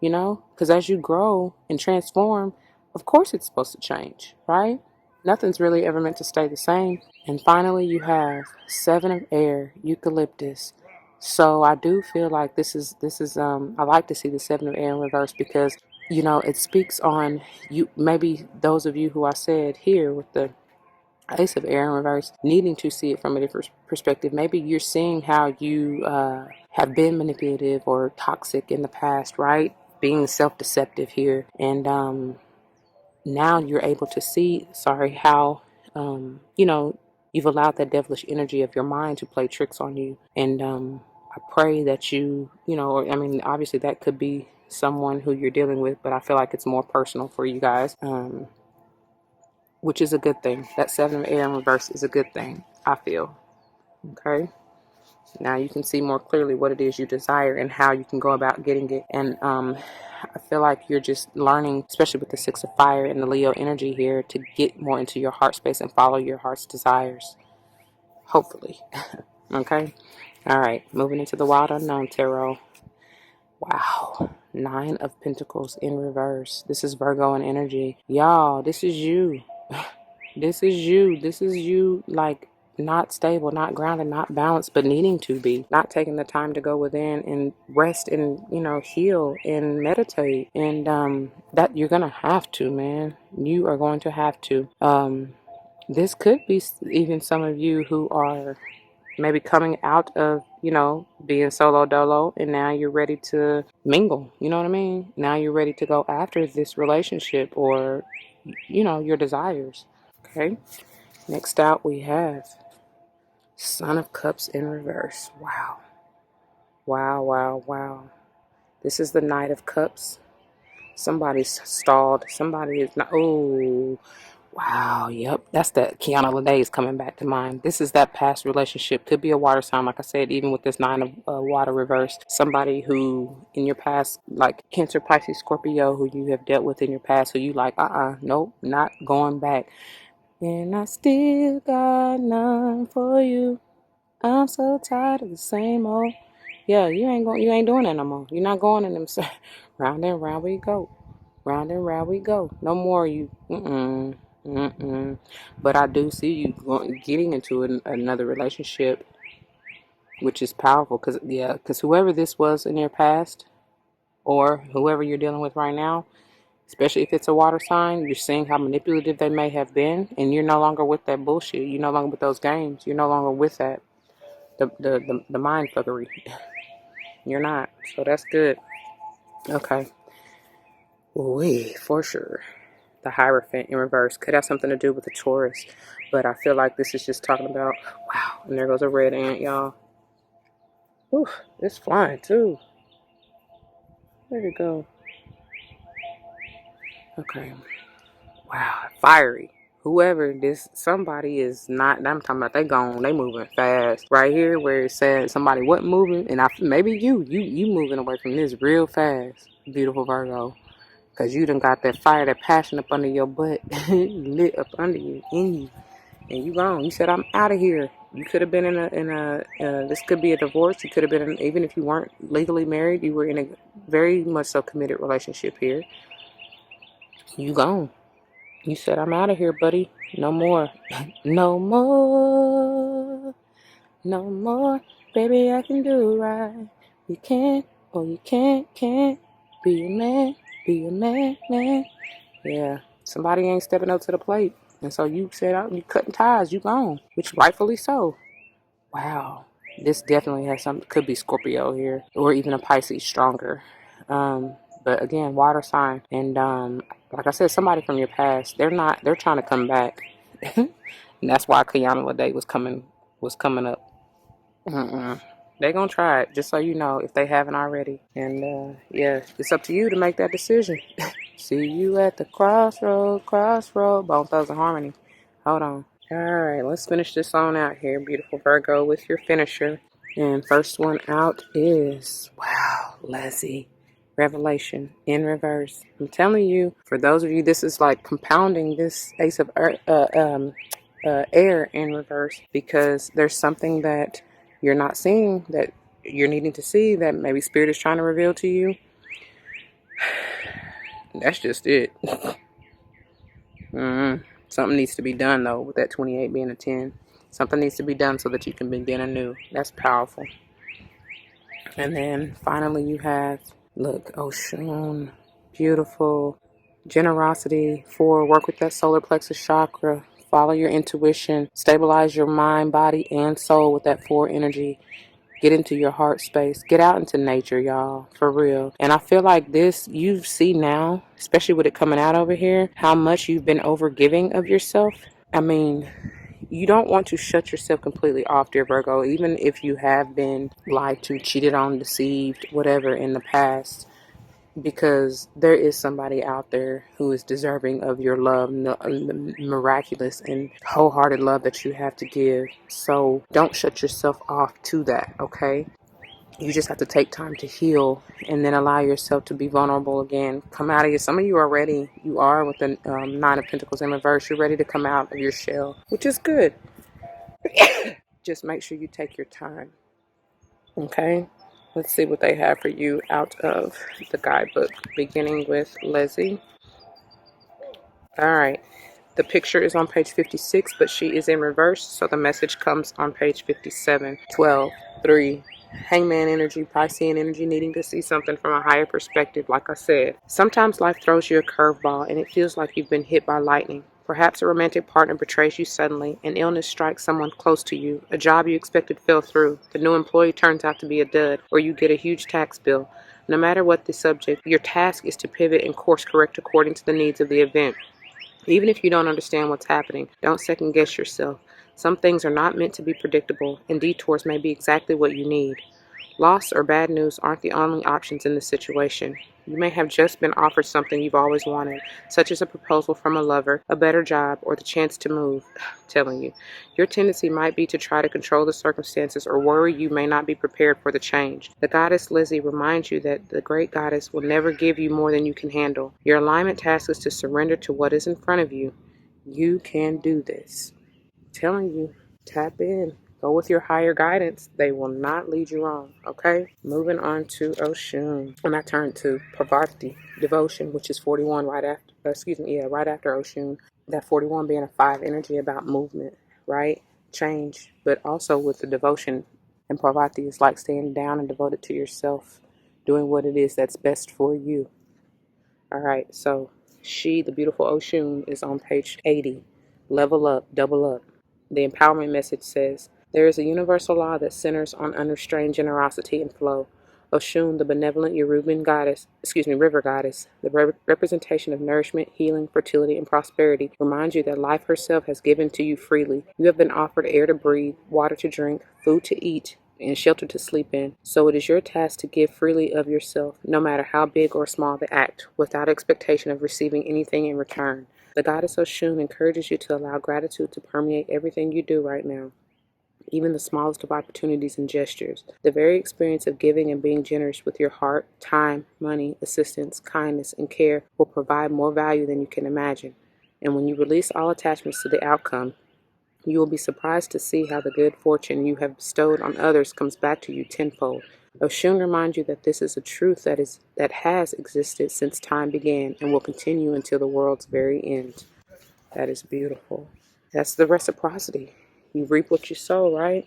[SPEAKER 1] Because as you grow and transform, of course it's supposed to change, right? Nothing's really ever meant to stay the same. And finally, you have 7 of air, eucalyptus. So I do feel like this is I like to see the 7 of air in reverse because, it speaks on you, maybe those of you who I said here with the Ace of air in reverse, needing to see it from a different perspective. Maybe you're seeing how you have been manipulative or toxic in the past, right? Being self-deceptive here. And now you're able to see, how, you've allowed that devilish energy of your mind to play tricks on you. And I pray that obviously that could be someone who you're dealing with, but I feel like it's more personal for you guys. Which is a good thing. That 7 of air in reverse is a good thing, I feel. Okay? Now you can see more clearly what it is you desire and how you can go about getting it. And I feel like you're just learning, especially with the 6 of fire and the Leo energy here, to get more into your heart space and follow your heart's desires. Hopefully. Okay? All right. Moving into the Wild Unknown Tarot. Wow. 9 of Pentacles in reverse. This is Virgo in energy. Y'all, this is you. This is you. This is you, like, not stable, not grounded, not balanced, but needing to be. Not taking the time to go within and rest and, heal and meditate. And that you're going to have to, man. You are going to have to. This could be even some of you who are maybe coming out of, being solo dolo, and now you're ready to mingle. You know what I mean? Now you're ready to go after this relationship or, your desires. Okay, next out we have Son of Cups in reverse. Wow. Wow, wow, wow. This is the Knight of Cups. Somebody's stalled. Somebody is not. Oh, wow. Yep. That's that Kiana Lede is coming back to mind. This is that past relationship. Could be a water sign, like I said, even with this 9 of water reverse. Somebody who in your past, like Cancer, Pisces, Scorpio, who you have dealt with in your past, who you like, nope, not going back. And I still got none for you. I'm so tired of the same old. Yeah, you ain't doing that no more. You're not going in them. Round and round we go. Round and round we go. No more you. But I do see you getting into another relationship, which is powerful. Because whoever this was in your past, or whoever you're dealing with right now, especially if it's a water sign, you're seeing how manipulative they may have been, and you're no longer with that bullshit. You're no longer with those games. You're no longer with that the mind fuckery. You're not. So that's good. Okay. Wait, for sure. The Hierophant in reverse could have something to do with the Taurus, but I feel like this is just talking about, wow, and there goes a red ant, y'all. Ooh, it's flying too. Where'd it go? Okay. Wow. Fiery. Whoever this somebody is not, I'm talking about they gone, they moving fast. Right here where it said somebody wasn't moving, and maybe you moving away from this real fast, beautiful Virgo. Cause you done got that fire, that passion up under your butt, lit up under you, in you, and you gone. You said I'm out of here. You could have been this could be a divorce. You could have been even if you weren't legally married, you were in a very much so committed relationship here. You gone. You said I'm out of here, buddy. No more. No more. No more. Baby, I can do right. You can't, or you can't. Be a man. Be a man, man. Yeah. Somebody ain't stepping up to the plate. And so you said, you cutting ties. You gone. Which rightfully so. Wow. This definitely has some, could be Scorpio here. Or even a Pisces stronger. But again, water sign. And like I said, somebody from your past, they're trying to come back. And that's why Kayana Day was coming up. They're going to try it, just so you know, if they haven't already. And yeah, it's up to you to make that decision. See you at the crossroad. Bone Thugs and Harmony. Hold on. All right, let's finish this on out here, beautiful Virgo, with your finisher. And first one out is, wow, Leslie. Revelation in reverse. I'm telling you, for those of you, this is like compounding this Ace of Air in reverse, because there's something that you're not seeing that you're needing to see that maybe Spirit is trying to reveal to you. That's just it. Something needs to be done, though, with that 28 being a 10. Something needs to be done so that you can begin anew. That's powerful. And then finally you have, look, Oshun. Beautiful. Generosity. 4, work with that solar plexus chakra. Follow your intuition. Stabilize your mind, body, and soul with that 4 energy. Get into your heart space. Get out into nature, y'all. For real. And I feel like this, you see now, especially with it coming out over here, how much you've been overgiving of yourself. I mean, you don't want to shut yourself completely off, dear Virgo, even if you have been lied to, cheated on, deceived, whatever in the past. Because there is somebody out there who is deserving of your love, the miraculous and wholehearted love that you have to give. So don't shut yourself off to that, okay? You just have to take time to heal and then allow yourself to be vulnerable again. Come out of your, some of you are ready. You are with the 9 of Pentacles in reverse. You're ready to come out of your shell, which is good. Just make sure you take your time, okay? Let's see what they have for you out of the guidebook, beginning with Leslie. All right. The picture is on page 56, but she is in reverse, so the message comes on page 57. 12, 3, Hangman energy, Piscean energy, needing to see something from a higher perspective, like I said. Sometimes life throws you a curveball, and it feels like you've been hit by lightning. Perhaps a romantic partner betrays you suddenly, an illness strikes someone close to you, a job you expected fell through, the new employee turns out to be a dud, or you get a huge tax bill. No matter what the subject, your task is to pivot and course correct according to the needs of the event. Even if you don't understand what's happening, don't second guess yourself. Some things are not meant to be predictable, and detours may be exactly what you need. Loss or bad news aren't the only options in this situation. You may have just been offered something you've always wanted, such as a proposal from a lover, a better job, or the chance to move. I'm telling you, your tendency might be to try to control the circumstances or worry you may not be prepared for the change. The goddess Lizzie reminds you that the great goddess will never give you more than you can handle. Your alignment task is to surrender to what is in front of you. You can do this. I'm telling you, tap in. Go with your higher guidance. They will not lead you wrong, okay? Moving on to Oshun. And I turn to Parvati, devotion, which is 41 right after, right after Oshun. That 41 being a 5 energy about movement, right? Change, but also with the devotion. And Parvati is like staying down and devoted to yourself, doing what it is that's best for you. All right, so she, the beautiful Oshun, is on page 80. Level up, double up. The empowerment message says, there is a universal law that centers on unrestrained generosity and flow. Oshun, the benevolent Yoruban goddess, river goddess, the representation of nourishment, healing, fertility, and prosperity, reminds you that life herself has given to you freely. You have been offered air to breathe, water to drink, food to eat, and shelter to sleep in. So it is your task to give freely of yourself, no matter how big or small the act, without expectation of receiving anything in return. The goddess Oshun encourages you to allow gratitude to permeate everything you do right now, even the smallest of opportunities and gestures. The very experience of giving and being generous with your heart, time, money, assistance, kindness, and care will provide more value than you can imagine. And when you release all attachments to the outcome, you will be surprised to see how the good fortune you have bestowed on others comes back to you tenfold. Oshun reminds you that this is a truth that has existed since time began and will continue until the world's very end. That is beautiful. That's the reciprocity. You reap what you sow, right?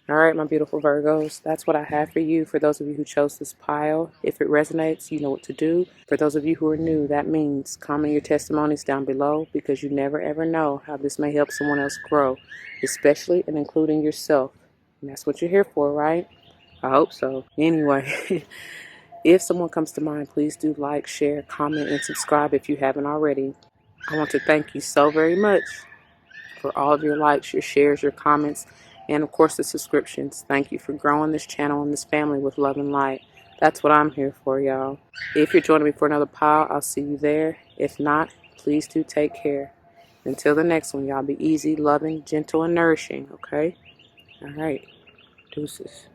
[SPEAKER 1] All right, my beautiful Virgos, that's what I have for you. For those of you who chose this pile, if it resonates, you know what to do. For those of you who are new, that means comment your testimonies down below, because you never ever know how this may help someone else grow, especially and including yourself. And that's what you're here for, right? I hope so. Anyway, if someone comes to mind, please do like, share, comment, and subscribe if you haven't already. I want to thank you so very much for all of your likes, your shares, your comments, and of course the subscriptions. Thank you for growing this channel and this family with love and light. That's what I'm here for, y'all. If you're joining me for another pile, I'll see you there. If not, please do take care. Until the next one, y'all, be easy, loving, gentle, and nourishing, okay? All right. Deuces.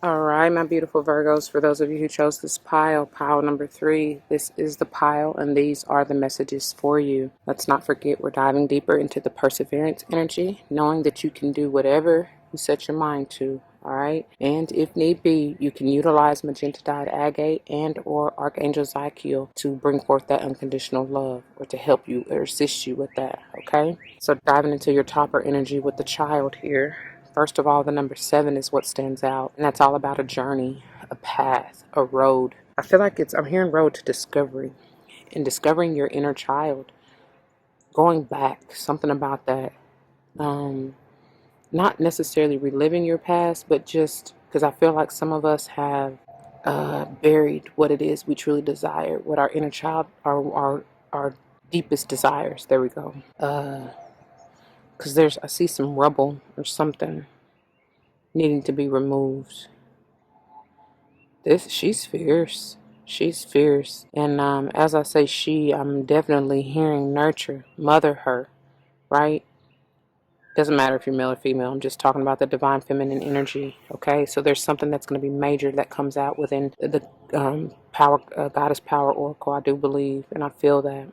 [SPEAKER 1] All right, my beautiful Virgos, for those of you who chose this pile number 3, this is the pile, and these are the messages for you. Let's not forget, we're diving deeper into the perseverance energy, knowing that you can do whatever you set your mind to, all right? And if need be, you can utilize magenta dyed agate and or Archangels Zykiel to bring forth that unconditional love, or to help you or assist you with that, okay? So diving into your topper energy with the child here. First of all, the number 7 is what stands out, and that's all about a journey, a path, a road. I feel like I'm hearing road to discovery, and discovering your inner child, going back, something about that. Not necessarily reliving your past, but just because I feel like some of us have buried what it is we truly desire, what our inner child, our deepest desires. There we go. Because I see some rubble or something needing to be removed. She's fierce. She's fierce. And as I say I'm definitely hearing nurture, mother her, right? Doesn't matter if you're male or female. I'm just talking about the divine feminine energy, okay? So there's something that's going to be major that comes out within the power, goddess power oracle, I do believe, and I feel that.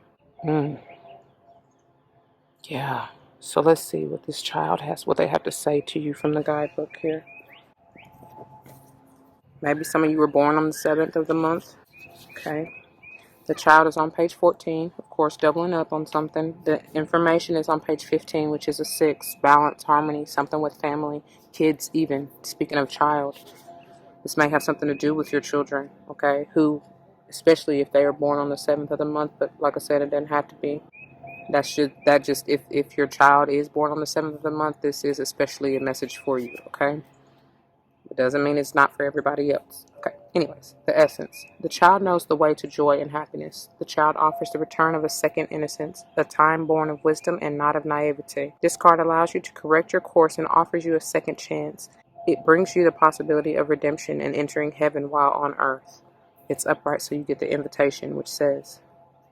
[SPEAKER 1] Yeah. So let's see what this child what they have to say to you from the guidebook here. Maybe some of you were born on the 7th of the month. Okay. The child is on page 14, of course, doubling up on something. The information is on page 15, which is a 6, balance, harmony, something with family, kids even. Speaking of child, this may have something to do with your children, okay, who, especially if they are born on the 7th of the month, but like I said, it doesn't have to be. If your child is born on the 7th of the month, this is especially a message for you, okay? It doesn't mean it's not for everybody else. Okay, anyways, the essence. The child knows the way to joy and happiness. The child offers the return of a second innocence, a time born of wisdom and not of naivete. This card allows you to correct your course and offers you a second chance. It brings you the possibility of redemption and entering heaven while on earth. It's upright, so you get the invitation, which says,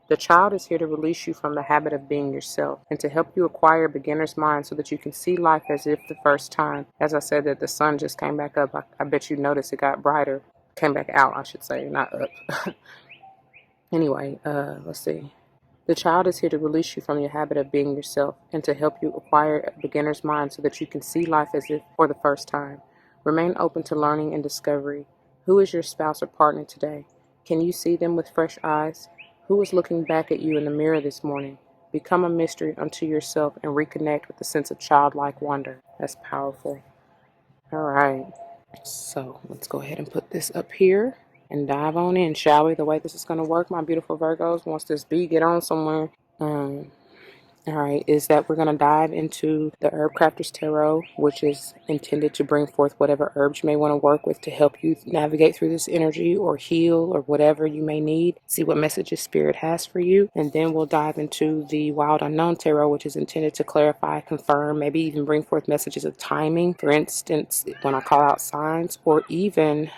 [SPEAKER 1] the child is here to release you from the habit of being yourself and to help you acquire a beginner's mind so that you can see life as if the first time. As I said, that the sun just came back up. I bet you noticed it got brighter. Came back out, I should say, not up. Anyway, let's see. The child is here to release you from your habit of being yourself and to help you acquire a beginner's mind so that you can see life as if for the first time. Remain open to learning and discovery. Who is your spouse or partner today? Can you see them with fresh eyes? Who is looking back at you in the mirror this morning? Become a mystery unto yourself and reconnect with the sense of childlike wonder. That's powerful. All right. So let's go ahead and put this up here and dive on in, shall we? The way this is going to work, my beautiful Virgos, once this bee get on somewhere, All right, is that we're going to dive into the Herbcrafter's Tarot, which is intended to bring forth whatever herbs you may want to work with to help you navigate through this energy or heal or whatever you may need. See what messages Spirit has for you. And then we'll dive into the Wild Unknown Tarot, which is intended to clarify, confirm, maybe even bring forth messages of timing. For instance, when I call out signs, or even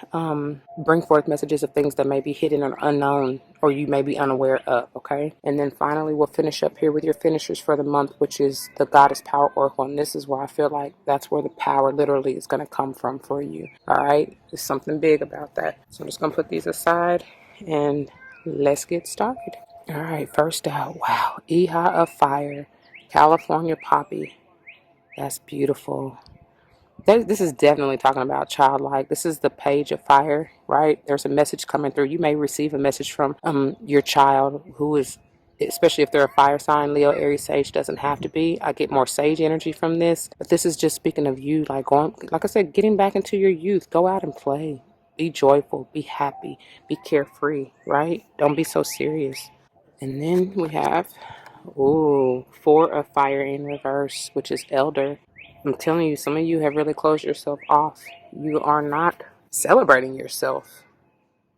[SPEAKER 1] bring forth messages of things that may be hidden or unknown or you may be unaware of, okay? And then finally, we'll finish up here with your finishers for the month, which is the Goddess Power Oracle. And this is where I feel like that's where the power literally is going to come from for you, all right? There's something big about that. So I'm just going to put these aside and let's get started. All right, first out, wow, Iha of Fire, California Poppy. That's beautiful. This is definitely talking about childlike. This is the Page of Fire, right? There's a message coming through. You may receive a message from your child who is, especially if they're a fire sign, Leo, Aries, Sage, doesn't have to be. I get more Sage energy from this. But this is just speaking of you, like going, like I said, getting back into your youth. Go out and play. Be joyful. Be happy. Be carefree, right? Don't be so serious. And then we have, ooh, Four of Fire in reverse, which is Elder. I'm telling you, some of you have really closed yourself off. You are not celebrating yourself.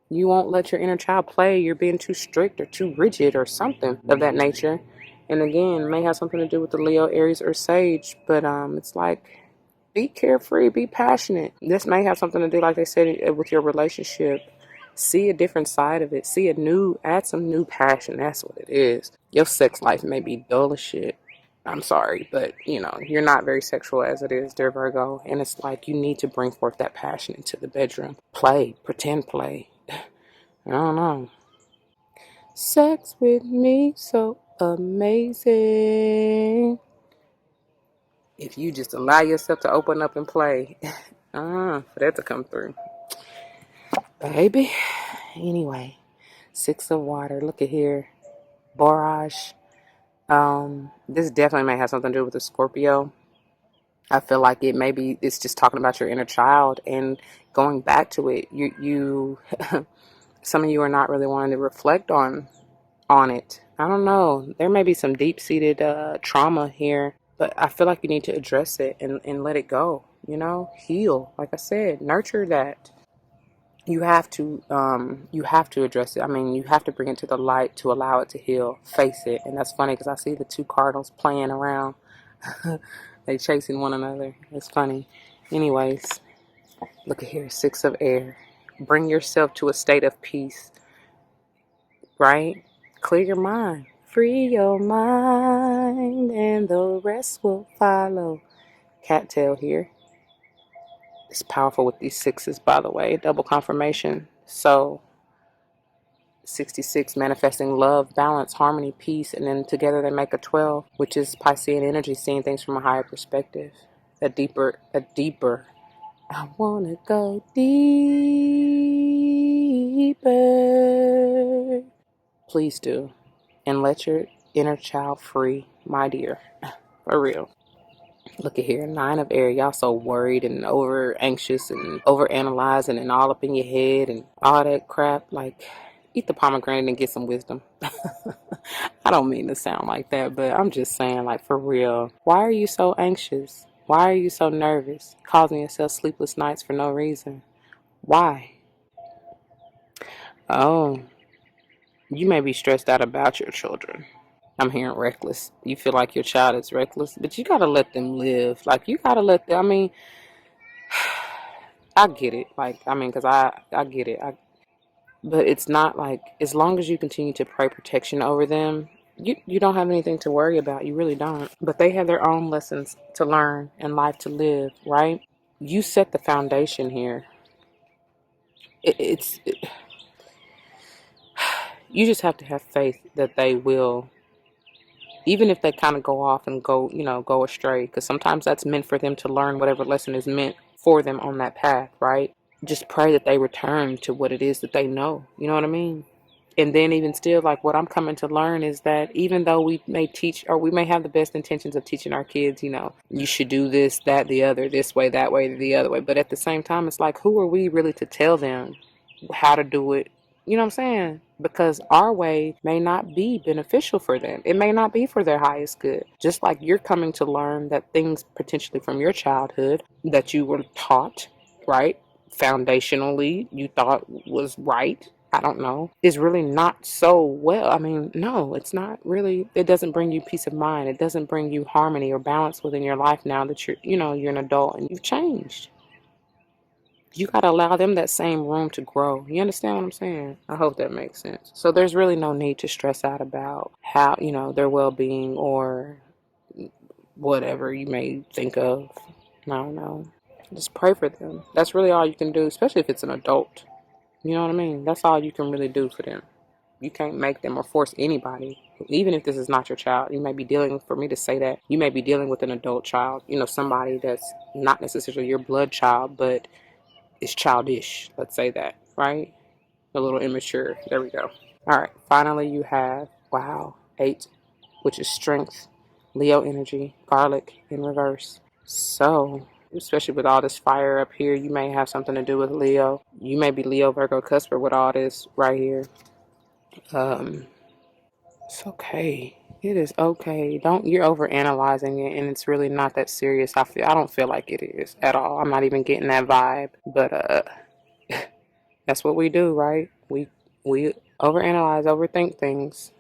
[SPEAKER 1] You won't let your inner child play. You're being too strict or too rigid or something of that nature. And again, it may have something to do with the Leo, Aries, or Sage, but it's like, be carefree, be passionate. This may have something to do, like they said, with your relationship. See a different side of it. Add some new passion. That's what it is. Your sex life may be dull as shit. I'm sorry, but you're not very sexual as it is, dear Virgo. And it's like you need to bring forth that passion into the bedroom. Play, pretend play. I don't know. Sex with me, so amazing. If you just allow yourself to open up and play, for that to come through. Baby. Anyway, Six of Water. Look at here. Barrage. This definitely may have something to do with the Scorpio. I feel like it's just talking about your inner child and going back to it. You some of you are not really wanting to reflect on it. I don't know. There may be some deep-seated trauma here, but I feel like you need to address it and let it go. Heal. Like I said, nurture that. You have to address it. I mean, you have to bring it to the light to allow it to heal. Face it. And that's funny because I see the two cardinals playing around. They chasing one another. It's funny. Anyways, look at here. Six of Air. Bring yourself to a state of peace. Right? Clear your mind. Free your mind and the rest will follow. Cattail here. It's powerful with these sixes, by the way. Double confirmation. So 66, manifesting love, balance, harmony, peace, and then together they make a 12, which is Piscean energy, seeing things from a higher perspective. A deeper. I want to go deeper. Please do. And let your inner child free, my dear. For real. Look at here, 9 of Air. Y'all so worried and over anxious and over analyzing and all up in your head and all that crap. Like, eat the pomegranate and get some wisdom. I don't mean to sound like that, but I'm just saying, like, for real. Why are you so anxious? Why are you so nervous? Causing yourself sleepless nights for no reason. Why? Oh, you may be stressed out about your children. I'm hearing reckless. You feel like your child is reckless, but you gotta let them live. Like, you gotta let them, I mean, I get it. Like, I mean, because I get it. But it's not like, as long as you continue to pray protection over them, you don't have anything to worry about. You really don't. But they have their own lessons to learn and life to live, right? You set the foundation here. You just have to have faith that they will, even if they kind of go off and go astray, because sometimes that's meant for them to learn whatever lesson is meant for them on that path, right? Just pray that they return to what it is that they know. You know what I mean? And then even still, like, what I'm coming to learn is that even though we may teach, or we may have the best intentions of teaching our kids, you should do this, that, the other, this way, that way, the other way. But at the same time, it's like, who are we really to tell them how to do it You know what I'm saying? Because our way may not be beneficial for them. It may not be for their highest good. Just like you're coming to learn that things potentially from your childhood that you were taught, right? Foundationally, you thought was right. I don't know. Is really not so well. I mean, no, it's not really. It doesn't bring you peace of mind. It doesn't bring you harmony or balance within your life now that you're an adult and you've changed. You got to allow them that same room to grow. You understand what I'm saying? I hope that makes sense. So there's really no need to stress out about how, their well-being or whatever you may think of. No. Just pray for them. That's really all you can do, especially if it's an adult. You know what I mean? That's all you can really do for them. You can't make them or force anybody. Even if this is not your child, you may be dealing, for me to say that, you may be dealing with an adult child, somebody that's not necessarily your blood child, but is childish. Let's say that, right? A little immature. There we go. All right. Finally, you have, wow, 8, which is strength, Leo energy, garlic in reverse. So, especially with all this fire up here, you may have something to do with Leo. You may be Leo, Virgo, Cusper with all this right here. It's okay. It is okay. You're over analyzing it, and it's really not that serious. I don't feel like it is at all. I'm not even getting that vibe. But that's what we do, right? We overanalyze, overthink things.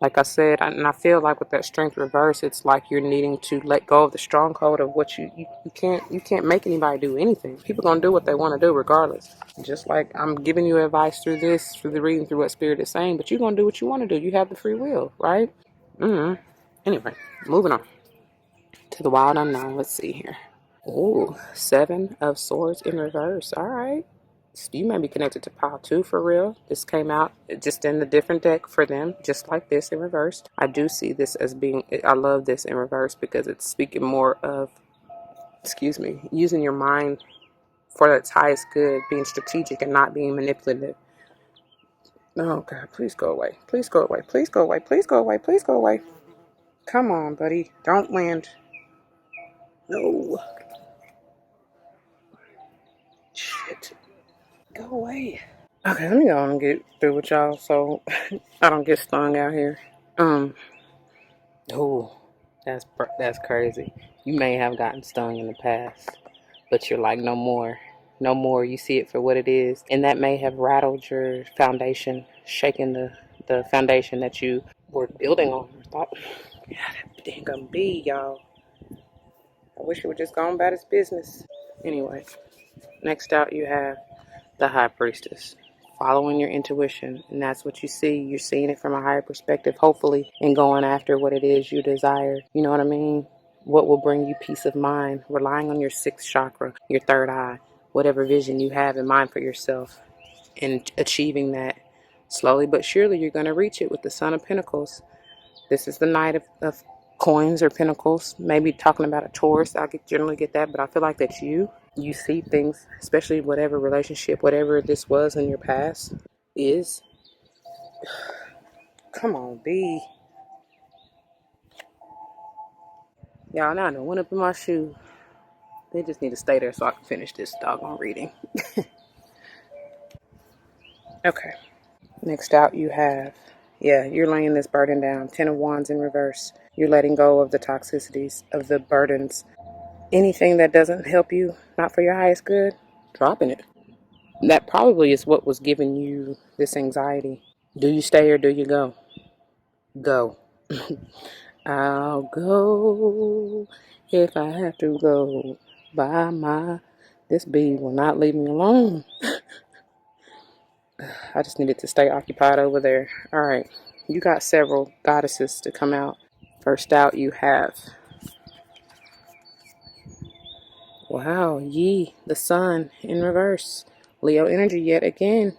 [SPEAKER 1] Like I said, and I feel like with that strength reverse, it's like you're needing to let go of the stronghold of what you can't make anybody do anything. People gonna do what they want to do regardless. Just like I'm giving you advice through the reading, through what Spirit is saying, but you're gonna do what you want to do. You have the free will, right? Anyway, moving on to the wild unknown. Let's see here. Ooh, 7 of Swords in reverse. All right. You may be connected to pile 2 for real. This came out just in a different deck for them, just like this in reverse. I do see this as being, I love this in reverse because it's speaking more of, using your mind for its highest good, being strategic and not being manipulative. Oh, God, please go away. Please go away. Please go away. Please go away. Please go away. Come on, buddy. Don't land. No. Shit. Go away. Okay, let me go on and get through with y'all so I don't get stung out here. Oh, that's crazy. You may have gotten stung in the past, but you're like, no more. No more. You see it for what it is. And that may have rattled your foundation, shaken the foundation that you were building on. I thought, yeah, that dang gonna be, y'all. I wish it would just go about its business. Anyway, next out you have the High Priestess. Following your intuition, and that's what you see. You're seeing it from a higher perspective, hopefully, and going after what it is you desire. You know what I mean? What will bring you peace of mind, relying on your 6th chakra, your 3rd eye, whatever vision you have in mind for yourself, and achieving that. Slowly but surely, you're going to reach it with the Son of Pentacles. This is the Knight of Coins or Pentacles. Maybe talking about a Taurus, generally get that, but I feel like that's you see things, especially whatever relationship, whatever this was in your past is. Come on, B. Y'all, now I done went up in my shoe. They just need to stay there so I can finish this doggone reading. Okay. Next out you have, you're laying this burden down. 10 of Wands in reverse. You're letting go of the toxicities, of the burdens. Anything that doesn't help you, not for your highest good, dropping it. That probably is what was giving you this anxiety. Do you stay or do you go? Go. I'll go if I have to go this bee will not leave me alone. I just needed to stay occupied over there. All right. You got several goddesses to come out. First out you have, wow, Yi, the sun in reverse. Leo energy yet again.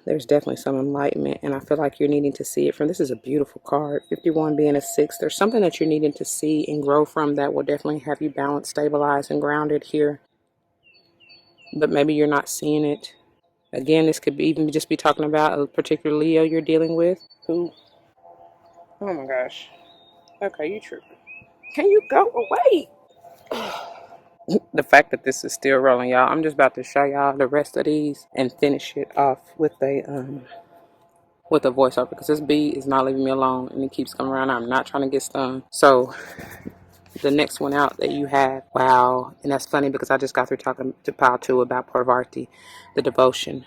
[SPEAKER 1] There's definitely some enlightenment, and I feel like you're needing to see it from, this is a beautiful card, 51 being a 6. There's something that you're needing to see and grow from that will definitely have you balanced, stabilized, and grounded here. But maybe you're not seeing it. Again, this could be even just be talking about a particular Leo you're dealing with who, oh my gosh. Okay, you tripping. Can you go away? the fact that this is still rolling, y'all. I'm just about to show y'all the rest of these and finish it off with a voiceover, because this bee is not leaving me alone and it keeps coming around. I'm not trying to get stung. So the next one out that you have, wow, and that's funny because I just got through talking to Pile 2 about Parvati, the devotion.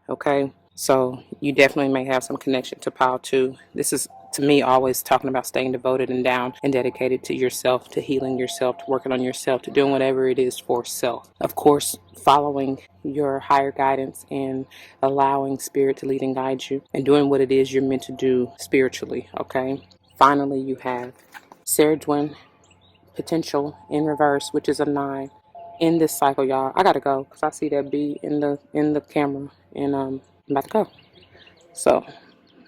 [SPEAKER 1] Okay, so you definitely may have some connection to Pile 2. This is, to me, always talking about staying devoted and down and dedicated to yourself, to healing yourself, to working on yourself, to doing whatever it is for self. Of course, following your higher guidance and allowing spirit to lead and guide you and doing what it is you're meant to do spiritually. Okay, finally, you have Saradwin potential in reverse, which is a 9 in this cycle, y'all. I gotta go because I see that bee in the camera, and I'm about to go. So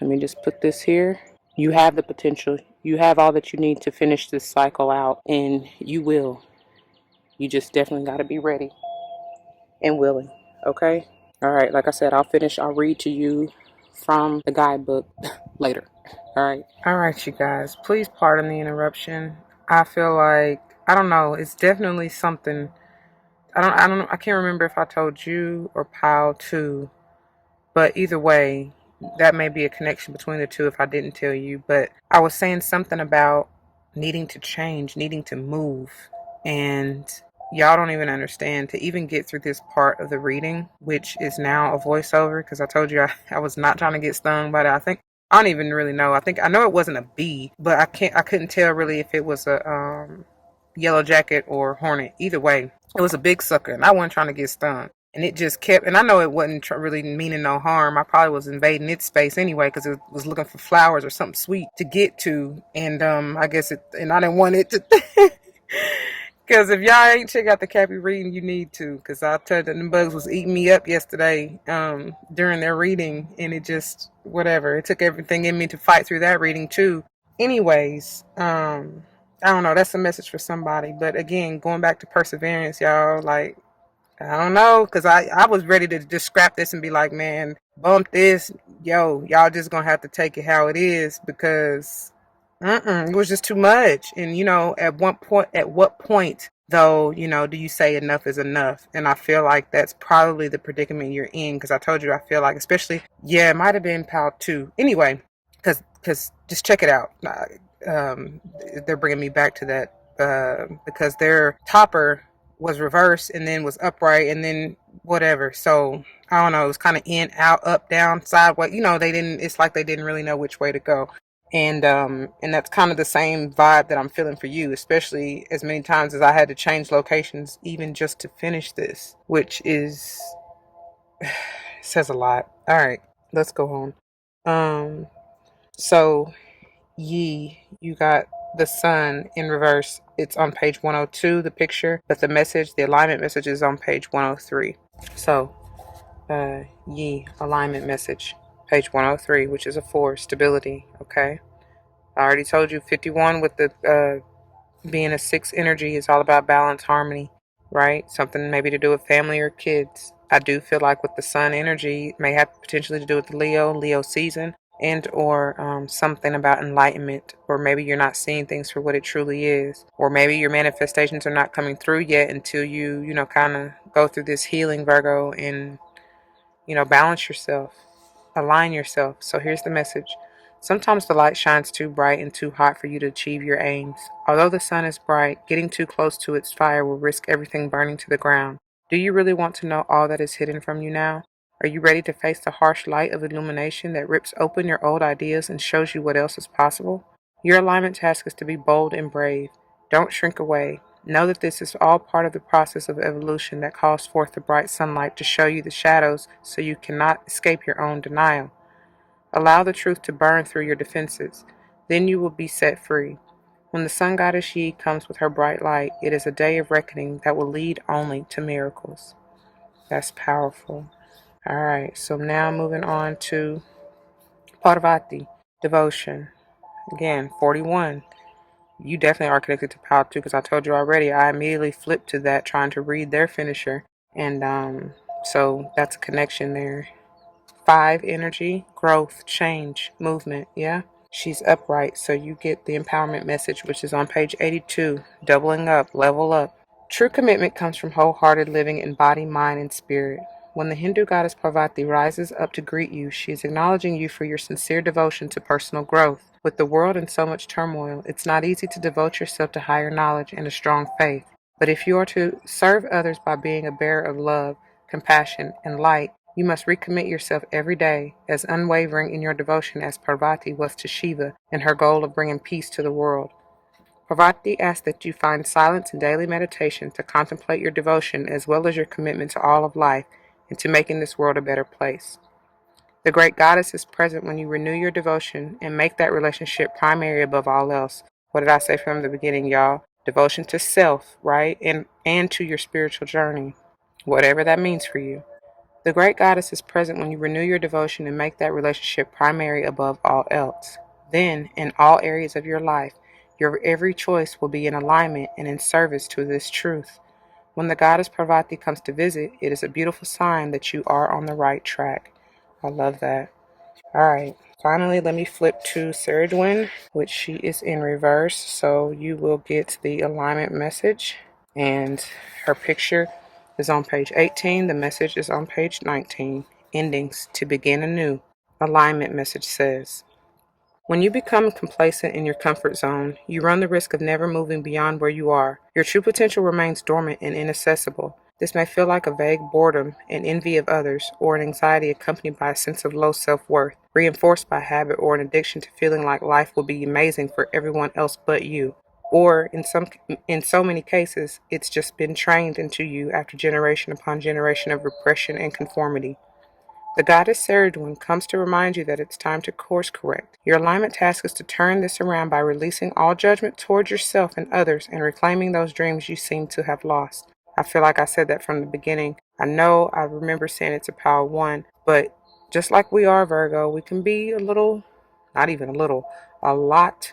[SPEAKER 1] let me just put this here. You have the potential. You have all that you need to finish this cycle out, and you will. You just definitely got to be ready and willing. Okay. All right. Like I said, I'll read to you from the guidebook later. All right. All right, you guys. Please pardon the interruption. I feel like, I don't know. It's definitely something. I can't remember if I told you or Pile 2, but either way, that may be a connection between the two if I didn't tell you. But I was saying something about needing to change, needing to move. And y'all don't even understand, to even get through this part of the reading, which is now a voiceover, because I told you I was not trying to get stung by that. I don't even really know. I know it wasn't a bee, but I couldn't tell really if it was a yellow jacket or hornet. Either way, it was a big sucker, and I wasn't trying to get stung. And it just kept, and I know it wasn't really meaning no harm. I probably was invading its space anyway because it was looking for flowers or something sweet to get to. And I guess and I didn't want it to. Because if y'all ain't check out the Cappy reading, you need to. Because I told you, the bugs was eating me up yesterday during their reading. And it just, whatever. It took everything in me to fight through that reading too. Anyways, I don't know. That's a message for somebody. But again, going back to perseverance, y'all, like, I don't know, because I was ready to just scrap this and be like, man, bump this. Yo, y'all just going to have to take it how it is, because it was just too much. And, at what point, though, do you say enough is enough? And I feel like that's probably the predicament you're in, because I told you, I feel like, especially, it might have been Pal 2. Anyway, because just check it out. They're bringing me back to that because their topper was reversed and then was upright and then whatever. So I don't know. It was kind of in, out, up, down, sideways. It's like they didn't really know which way to go. And that's kind of the same vibe that I'm feeling for you, especially as many times as I had to change locations, even just to finish this, which is says a lot. All right, let's go on. So you got the sun in reverse. It's on page 102, the picture, but the alignment message is on page 103. So, alignment message, page 103, which is a 4, stability, okay? I already told you 51 with the being a 6 energy is all about balance, harmony, right? Something maybe to do with family or kids. I do feel like with the sun energy, it may have potentially to do with the Leo season, and or something about enlightenment, or maybe you're not seeing things for what it truly is, or maybe your manifestations are not coming through yet until you kind of go through this healing, Virgo, and balance yourself, align yourself. So here's the message. Sometimes the light shines too bright and too hot for you to achieve your aims. Although the sun is bright, getting too close to its fire will risk everything burning to the ground. Do you really want to know all that is hidden from you now? Are you ready to face the harsh light of illumination that rips open your old ideas and shows you what else is possible? Your alignment task is to be bold and brave. Don't shrink away. Know that this is all part of the process of evolution that calls forth the bright sunlight to show you the shadows so you cannot escape your own denial. Allow the truth to burn through your defenses. Then you will be set free. When the sun goddess Yi comes with her bright light, it is a day of reckoning that will lead only to miracles. That's powerful. Alright, so now moving on to Parvati, devotion. Again, 41. You definitely are connected to Pal 2 because I told you already. I immediately flipped to that trying to read their finisher. And so that's a connection there. 5 energy, growth, change, movement. Yeah. She's upright. So you get the empowerment message, which is on page 82. Doubling up, level up. True commitment comes from wholehearted living in body, mind, and spirit. When the Hindu goddess Parvati rises up to greet you, she is acknowledging you for your sincere devotion to personal growth. With the world in so much turmoil, it's not easy to devote yourself to higher knowledge and a strong faith. But if you are to serve others by being a bearer of love, compassion, and light, you must recommit yourself every day, as unwavering in your devotion as Parvati was to Shiva in her goal of bringing peace to the world. Parvati asks that you find silence and daily meditation to contemplate your devotion as well as your commitment to all of life and to making this world a better place. The great goddess is present when you renew your devotion and make that relationship primary above all else. What did I say from the beginning, y'all? Devotion to self, right? And to your spiritual journey, whatever that means for you. The great goddess is present when you renew your devotion and make that relationship primary above all else. Then, in all areas of your life, your every choice will be in alignment and in service to this truth. When the goddess Parvati comes to visit, it is a beautiful sign that you are on the right track. I love that. Alright, finally let me flip to Ceridwen, which she is in reverse, so you will get the alignment message. And her picture is on page 18. The message is on page 19. Endings to begin anew. Alignment message says, when you become complacent in your comfort zone, you run the risk of never moving beyond where you are. Your true potential remains dormant and inaccessible. This may feel like a vague boredom, an envy of others, or an anxiety accompanied by a sense of low self-worth, reinforced by habit or an addiction to feeling like life will be amazing for everyone else but you. Or, in so many cases, it's just been trained into you after generation upon generation of repression and conformity. The goddess Ceridwen comes to remind you that it's time to course correct. Your alignment task is to turn this around by releasing all judgment towards yourself and others and reclaiming those dreams you seem to have lost. I feel like I said that from the beginning. I remember saying it's a power one, but just like we are Virgo, we can be a little, not even a little, a lot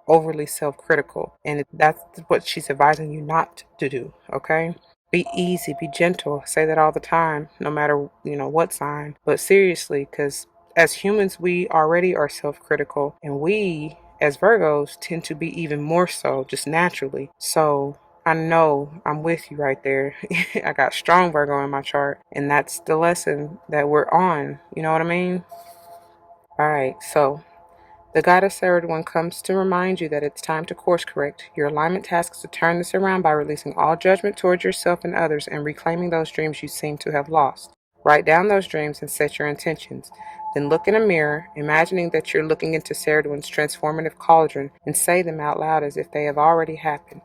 [SPEAKER 1] overly self-critical. And that's what she's advising you not to do, okay? Be easy, be gentle. I say that all the time, no matter, what sign. But seriously, because as humans, we already are self-critical. And we, as Virgos, tend to be even more so, just naturally. So I know I'm with you right there. I got strong Virgo in my chart. And that's the lesson that we're on. You know what I mean? All right, so the goddess Ceridwen comes to remind you that it's time to course correct. Your alignment task is to turn this around by releasing all judgment towards yourself and others and reclaiming those dreams you seem to have lost. Write down those dreams and set your intentions. Then look in a mirror, imagining that you're looking into Ceridwen's transformative cauldron, and say them out loud as if they have already happened.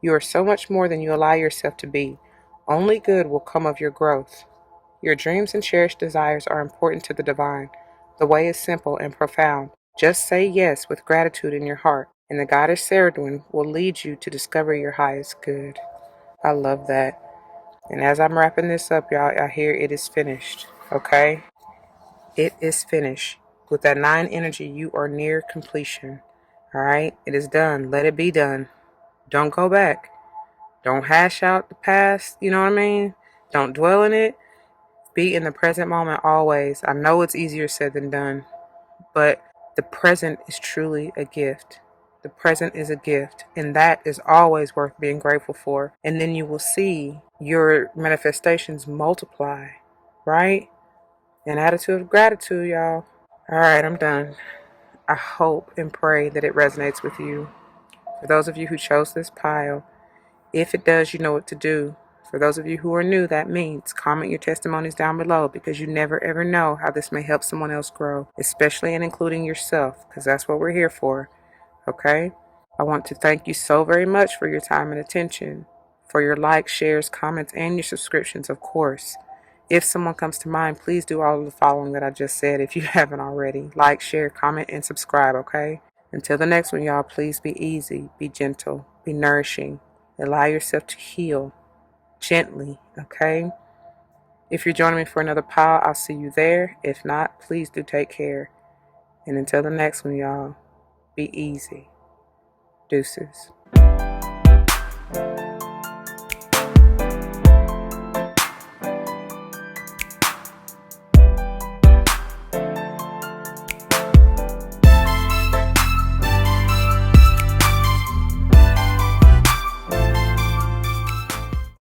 [SPEAKER 1] You are so much more than you allow yourself to be. Only good will come of your growth. Your dreams and cherished desires are important to the divine. The way is simple and profound. Just say yes with gratitude in your heart, and the goddess Ceridwen will lead you to discover your highest good. I love that. And as I'm wrapping this up, y'all, I hear it is finished. Okay? It is finished. With that 9 energy, you are near completion. Alright? It is done. Let it be done. Don't go back. Don't hash out the past. You know what I mean? Don't dwell in it. Be in the present moment always. I know it's easier said than done, but the present is truly a gift. The present is a gift, and that is always worth being grateful for. And then you will see your manifestations multiply, right? An attitude of gratitude, y'all. All right, I'm done. I hope and pray that it resonates with you. For those of you who chose this pile, if it does, you know what to do. For those of you who are new, that means comment your testimonies down below, because you never ever know how this may help someone else grow, especially and including yourself, because that's what we're here for. Okay? I want to thank you so very much for your time and attention, for your likes, shares, comments, and your subscriptions, of course. If someone comes to mind, please do all of the following that I just said if you haven't already. Like, share, comment, and subscribe, okay? Until the next one, y'all, please be easy, be gentle, be nourishing. Allow yourself to heal gently, okay? If you're joining me for another pile, I'll see you there. If not, please do take care. And until the next one, y'all, be easy. Deuces.